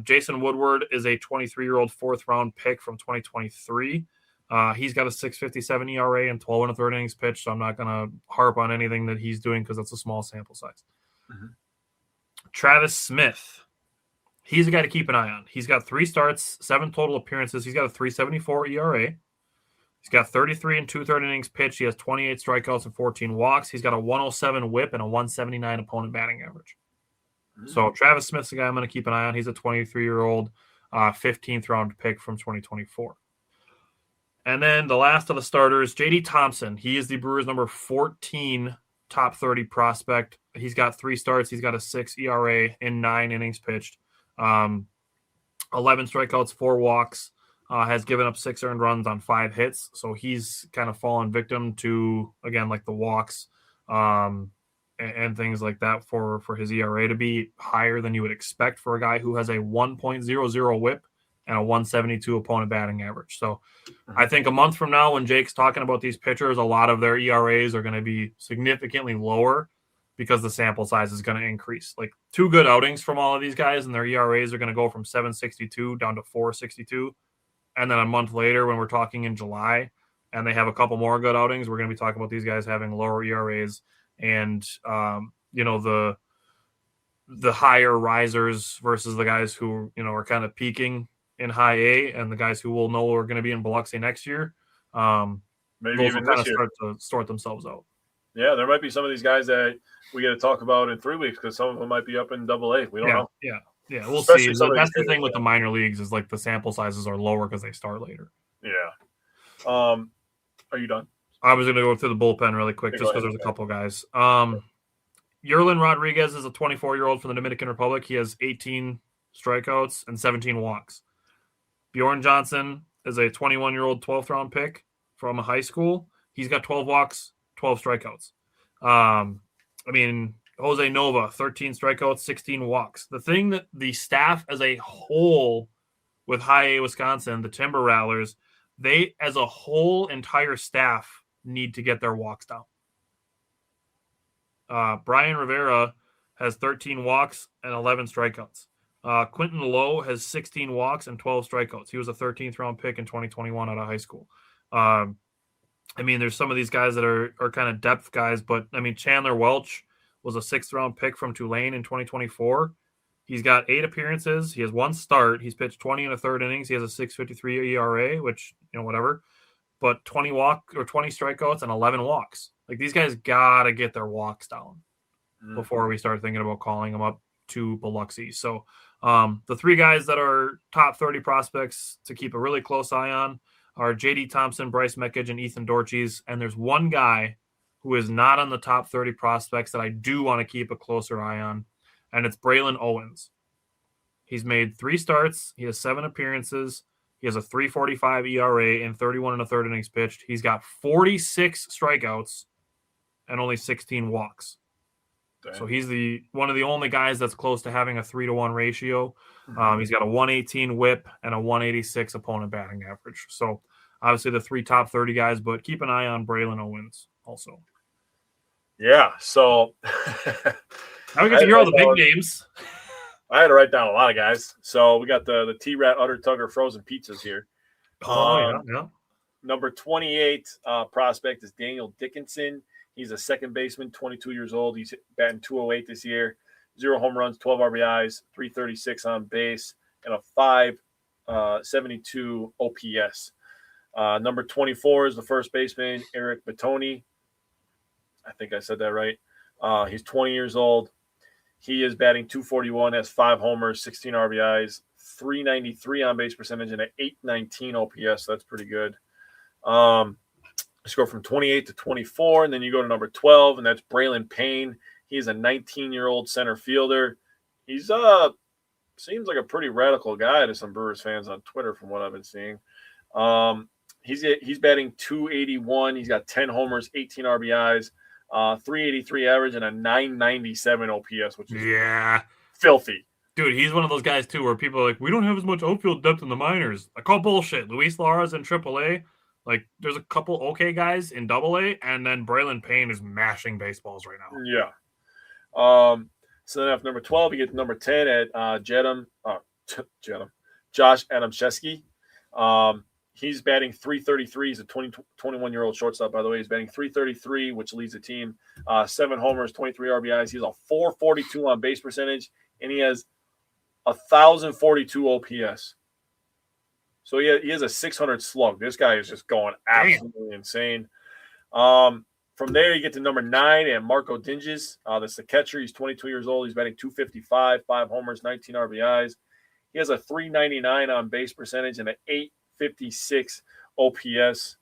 Jason Woodward is a 23-year-old 4th-round pick from 2023. He's got a 6.57 ERA and 12 1/3 innings pitched, so I'm not going to harp on anything that he's doing because that's a small sample size. Mm-hmm. Travis Smith, he's a guy to keep an eye on. He's got 3 starts, 7 total appearances. He's got a 3.74 ERA. He's got 33 2/3 innings pitched. He has 28 strikeouts and 14 walks. He's got a 107 whip and a 179 opponent batting average. Mm-hmm. So Travis Smith's the guy I'm going to keep an eye on. He's a 23-year-old 15th round pick from 2024. And then the last of the starters, J.D. Thompson. He is the Brewers' number 14 top 30 prospect. He's got 3 starts. He's got a 6 ERA in 9 innings pitched. 11 strikeouts, 4 walks. Has given up 6 earned runs on 5 hits. So he's kind of fallen victim to, again, like the walks and things like that for his ERA to be higher than you would expect for a guy who has a 1.00 whip and a 172 opponent batting average. So I think a month from now when Jake's talking about these pitchers, a lot of their ERAs are going to be significantly lower because the sample size is going to increase. Like 2 good outings from all of these guys and their ERAs are going to go from 7.62 down to 4.62. And then a month later when we're talking in July and they have a couple more good outings, we're going to be talking about these guys having lower ERAs and, the higher risers versus the guys who, are kind of peaking in High A and the guys who will know are going to be in Biloxi next year. Maybe even kind of start to sort themselves out. Yeah, there might be some of these guys that we got to talk about in 3 weeks because some of them might be up in AA. We don't know. Yeah, we'll see. That's the thing with the minor leagues is like the sample sizes are lower because they start later. Yeah. Are you done? I was going to go through the bullpen really quick just because there's a couple guys. Yerlin Rodriguez is a 24-year-old from the Dominican Republic. He has 18 strikeouts and 17 walks. Bjorn Johnson is a 21-year-old 12th round pick from a high school. He's got 12 walks, 12 strikeouts. Jose Nova, 13 strikeouts, 16 walks. The thing that the staff as a whole with High A Wisconsin, the Timber Rattlers, they as a whole entire staff need to get their walks down. Brian Rivera has 13 walks and 11 strikeouts. Quentin Lowe has 16 walks and 12 strikeouts. He was a 13th round pick in 2021 out of high school. There's some of these guys that are kind of depth guys, but Chandler Welch was a 6th round pick from Tulane in 2024. He's got 8 appearances. He has 1 start. He's pitched 20 and a third innings. He has a 6.53 ERA, which, whatever. But 20 strikeouts and 11 walks. Like, these guys got to get their walks down before we start thinking about calling them up to Biloxi. So the 3 guys that are top 30 prospects to keep a really close eye on are J.D. Thompson, Bryce Meckage, and Ethan Dorches. And there's one guy who is not on the top 30 prospects that I do want to keep a closer eye on, and it's Braylon Owens. He's made 3 starts. He has 7 appearances. He has a 3.45 ERA and 31 and a third innings pitched. He's got 46 strikeouts and only 16 walks. Dang. So he's one of the only guys that's close to having a 3-to-1 ratio. He's got a 118 whip and a 186 opponent batting average. So obviously the 3 top 30 guys, but keep an eye on Braylon Owens also. Yeah, so now we get to hear all the big names. I had to write down a lot of guys. So we got the T-Rat Utter Tugger frozen pizzas here. Yeah. Number 28 prospect is Daniel Dickinson. He's a second baseman, 22 years old. He's batting .208 this year. 0 home runs, 12 RBIs, 336 on base, and a 572 OPS. Number 24 is the first baseman, Eric Batoni. I think I said that right. He's 20 years old. He is batting .241, has 5 homers, 16 RBIs, 393 on base percentage, and an 819 OPS. So that's pretty good. Let's go from 28 to 24, and then you go to number 12, and that's Braylon Payne. He's a 19-year-old center fielder. He's seems like a pretty radical guy to some Brewers fans on Twitter from what I've been seeing. He's batting .281. He's got 10 homers, 18 RBIs, 383 average, and a 997 OPS, which is filthy. Dude, he's one of those guys, too, where people are like, we don't have as much outfield depth in the minors. I call bullshit. Luis Lara's in AAA. Like, there's a couple okay guys in AA, and then Braylon Payne is mashing baseballs right now. Yeah. So then after number 12, you get to number 10 at Josh Adamczewski. He's batting .333. He's a 21-year-old shortstop, by the way. He's batting .333, which leads the team. 7 homers, 23 RBIs. He's a .442 on base percentage, and he has 1,042 OPS. So he has a 600 slug. This guy is just going absolutely insane. From there, you get to number 9 and Marco Dinges. That's the catcher. He's 22 years old. He's batting .255, 5 homers, 19 RBIs. He has a 399 on base percentage and an 856 OPS.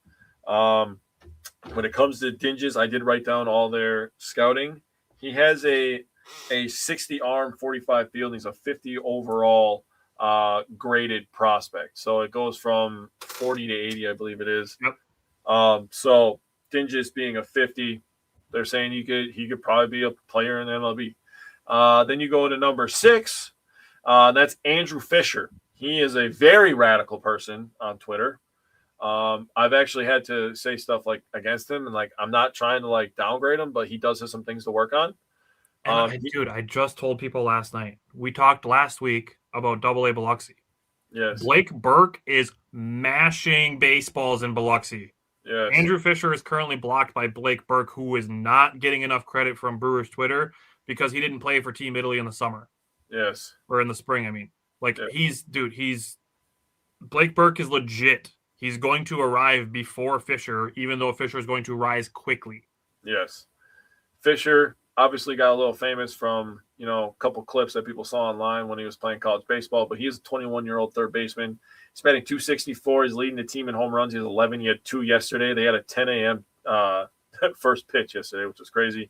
When it comes to Dinges, I did write down all their scouting. He has a 60 arm, 45 field. He's a 50 overall graded prospect. So it goes from 40 to 80, I believe it is. Yep. So Dinges being a 50, they're saying he could probably be a player in MLB. Then you go to number 6. That's Andrew Fisher. He is a very radical person on Twitter. I've actually had to say stuff like against him, and like I'm not trying to like downgrade him, but he does have some things to work on. Dude, I just told people last night. We talked last week about AA Biloxi. Yes. Blake Burke is mashing baseballs in Biloxi. Yes. Andrew Fisher is currently blocked by Blake Burke, who is not getting enough credit from Brewers Twitter because he didn't play for Team Italy in the summer. Yes. Or in the spring, I mean. Like, Blake Burke is legit. He's going to arrive before Fisher, even though Fisher is going to rise quickly. Yes. Fisher obviously got a little famous from, a couple clips that people saw online when he was playing college baseball, but he's a 21-year-old third baseman. He's batting .264. He's leading the team in home runs. He has 11. He had 2 yesterday. They had a 10 a.m. First pitch yesterday, which was crazy.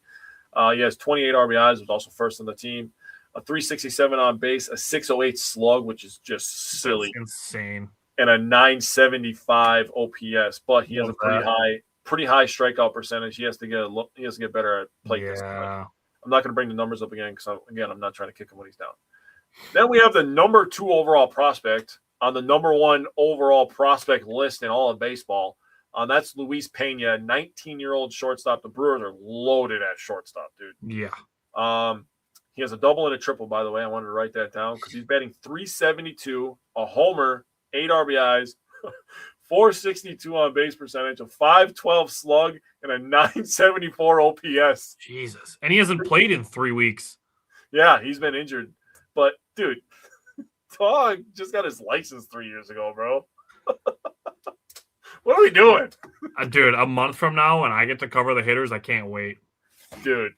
He has 28 RBIs, was also first on the team. A 367 on base, a 608 slug, which is just silly. That's insane. and a 975 OPS. But he has a pretty high strikeout percentage. He has to get better at plate discipline. I'm not going to bring the numbers up again because I'm not trying to kick him when he's down. Then we have the number 2 overall prospect on the number 1 overall prospect list in all of baseball. That's Luis Pena, 19-year-old shortstop. The Brewers are loaded at shortstop, dude. Yeah. He has a double and a triple, by the way. I wanted to write that down because he's batting .372, a homer, 8 RBIs, .462 on base percentage, a .512 slug, and a .974 OPS. Jesus. And he hasn't played in 3 weeks. Yeah, he's been injured. But, dude, Dog just got his license 3 years ago, bro. What are we doing? Dude, a month from now when I get to cover the hitters, I can't wait. Dude.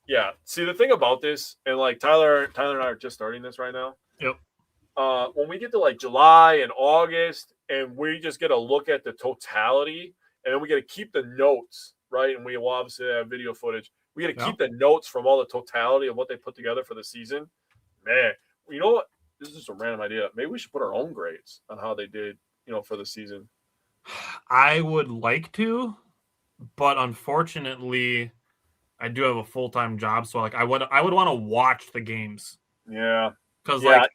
Yeah. See, the thing about this, and like Tyler and I are just starting this right now. Yep. When we get to like July and August, and we just get a look at the totality, and then we get to keep the notes, right? And we will obviously have video footage. We got to keep the notes from all the totality of what they put together for the season. Man, you know what? This is just a random idea. Maybe we should put our own grades on how they did, for the season. I would like to, but unfortunately, I do have a full-time job, so like I would want to watch the games. Yeah. Because I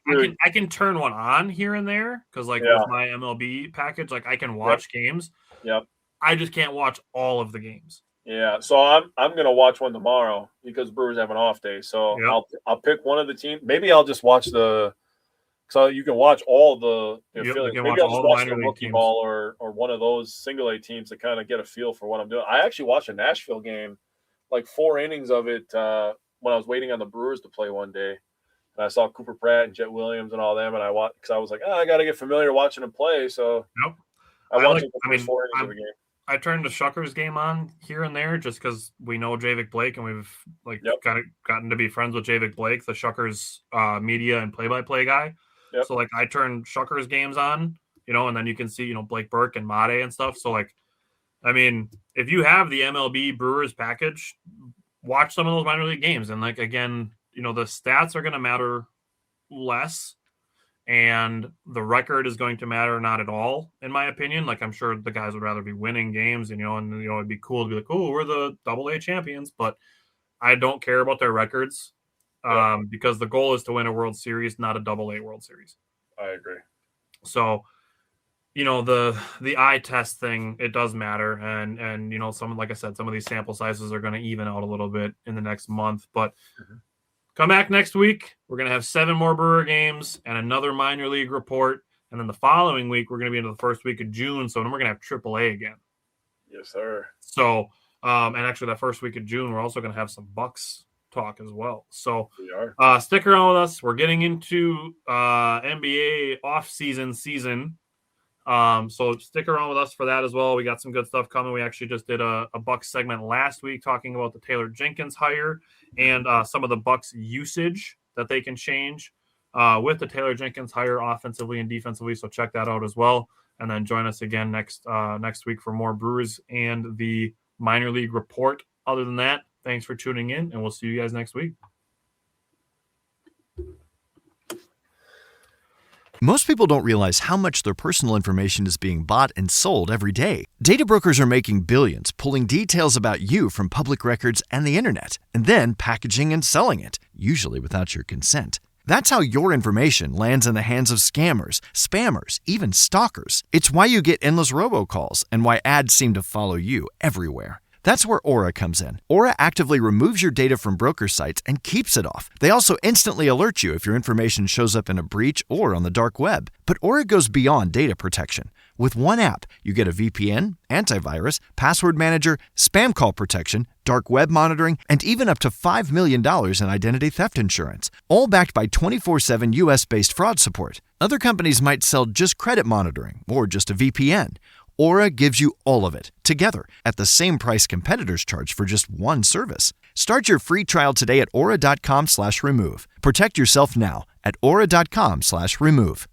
can turn one on here and there because with my MLB package, like I can watch games. Yep. I just can't watch all of the games. Yeah. So I'm gonna watch one tomorrow because Brewers have an off day. So I'll pick one of the teams. Maybe I'll just watch so you can watch all the affiliates. Maybe I'll just watch the rookie ball or one of those single A teams to kind of get a feel for what I'm doing. I actually watched a Nashville game, like 4 innings of it when I was waiting on the Brewers to play one day. And I saw Cooper Pratt and Jet Williams and all them, and I watched because I was like, I got to get familiar watching them play. So I watched the first 4 innings of the game. I turned the Shuckers game on here and there just because we know Javik Blake and we've gotten to be friends with Javik Blake, the Shuckers media and play-by-play guy. Yep. So I turned Shuckers games on, and then you can see Blake Burke and Made and stuff. So if you have the MLB Brewers package, watch some of those minor league games. And again, the stats are going to matter less, and the record is going to matter not at all, in my opinion. I'm sure the guys would rather be winning games, and it'd be cool to be like, oh, we're the AA champions, but I don't care about their records because the goal is to win a World Series, not a AA World Series. I agree. So, the eye test thing, it does matter. And like I said, some of these sample sizes are going to even out a little bit in the next month, but come back next week. We're going to have 7 more Brewer games and another minor league report. And then the following week, we're going to be into the first week of June. So then we're going to have AAA again. Yes, sir. So, and actually that first week of June, we're also going to have some Bucks talk as well. So we are. Stick around with us. We're getting into NBA off-season season. So stick around with us for that as well. We got some good stuff coming. We actually just did a Bucks segment last week talking about the Taylor Jenkins hire and some of the Bucks usage that they can change with the Taylor Jenkins hire offensively and defensively. So check that out as well. And then join us again next week for more Brewers and the minor league report. Other than that, thanks for tuning in, and we'll see you guys next week. Most people don't realize how much their personal information is being bought and sold every day. Data brokers are making billions, pulling details about you from public records and the internet, and then packaging and selling it, usually without your consent. That's how your information lands in the hands of scammers, spammers, even stalkers. It's why you get endless robocalls and why ads seem to follow you everywhere. That's where Aura comes in. Aura actively removes your data from broker sites and keeps it off. They also instantly alert you if your information shows up in a breach or on the dark web. But Aura goes beyond data protection. With one app, you get a VPN, antivirus, password manager, spam call protection, dark web monitoring, and even up to $5 million in identity theft insurance. All backed by 24/7 US-based fraud support. Other companies might sell just credit monitoring or just a VPN. Aura gives you all of it, together, at the same price competitors charge for just one service. Start your free trial today at aura.com/remove. Protect yourself now at aura.com/remove.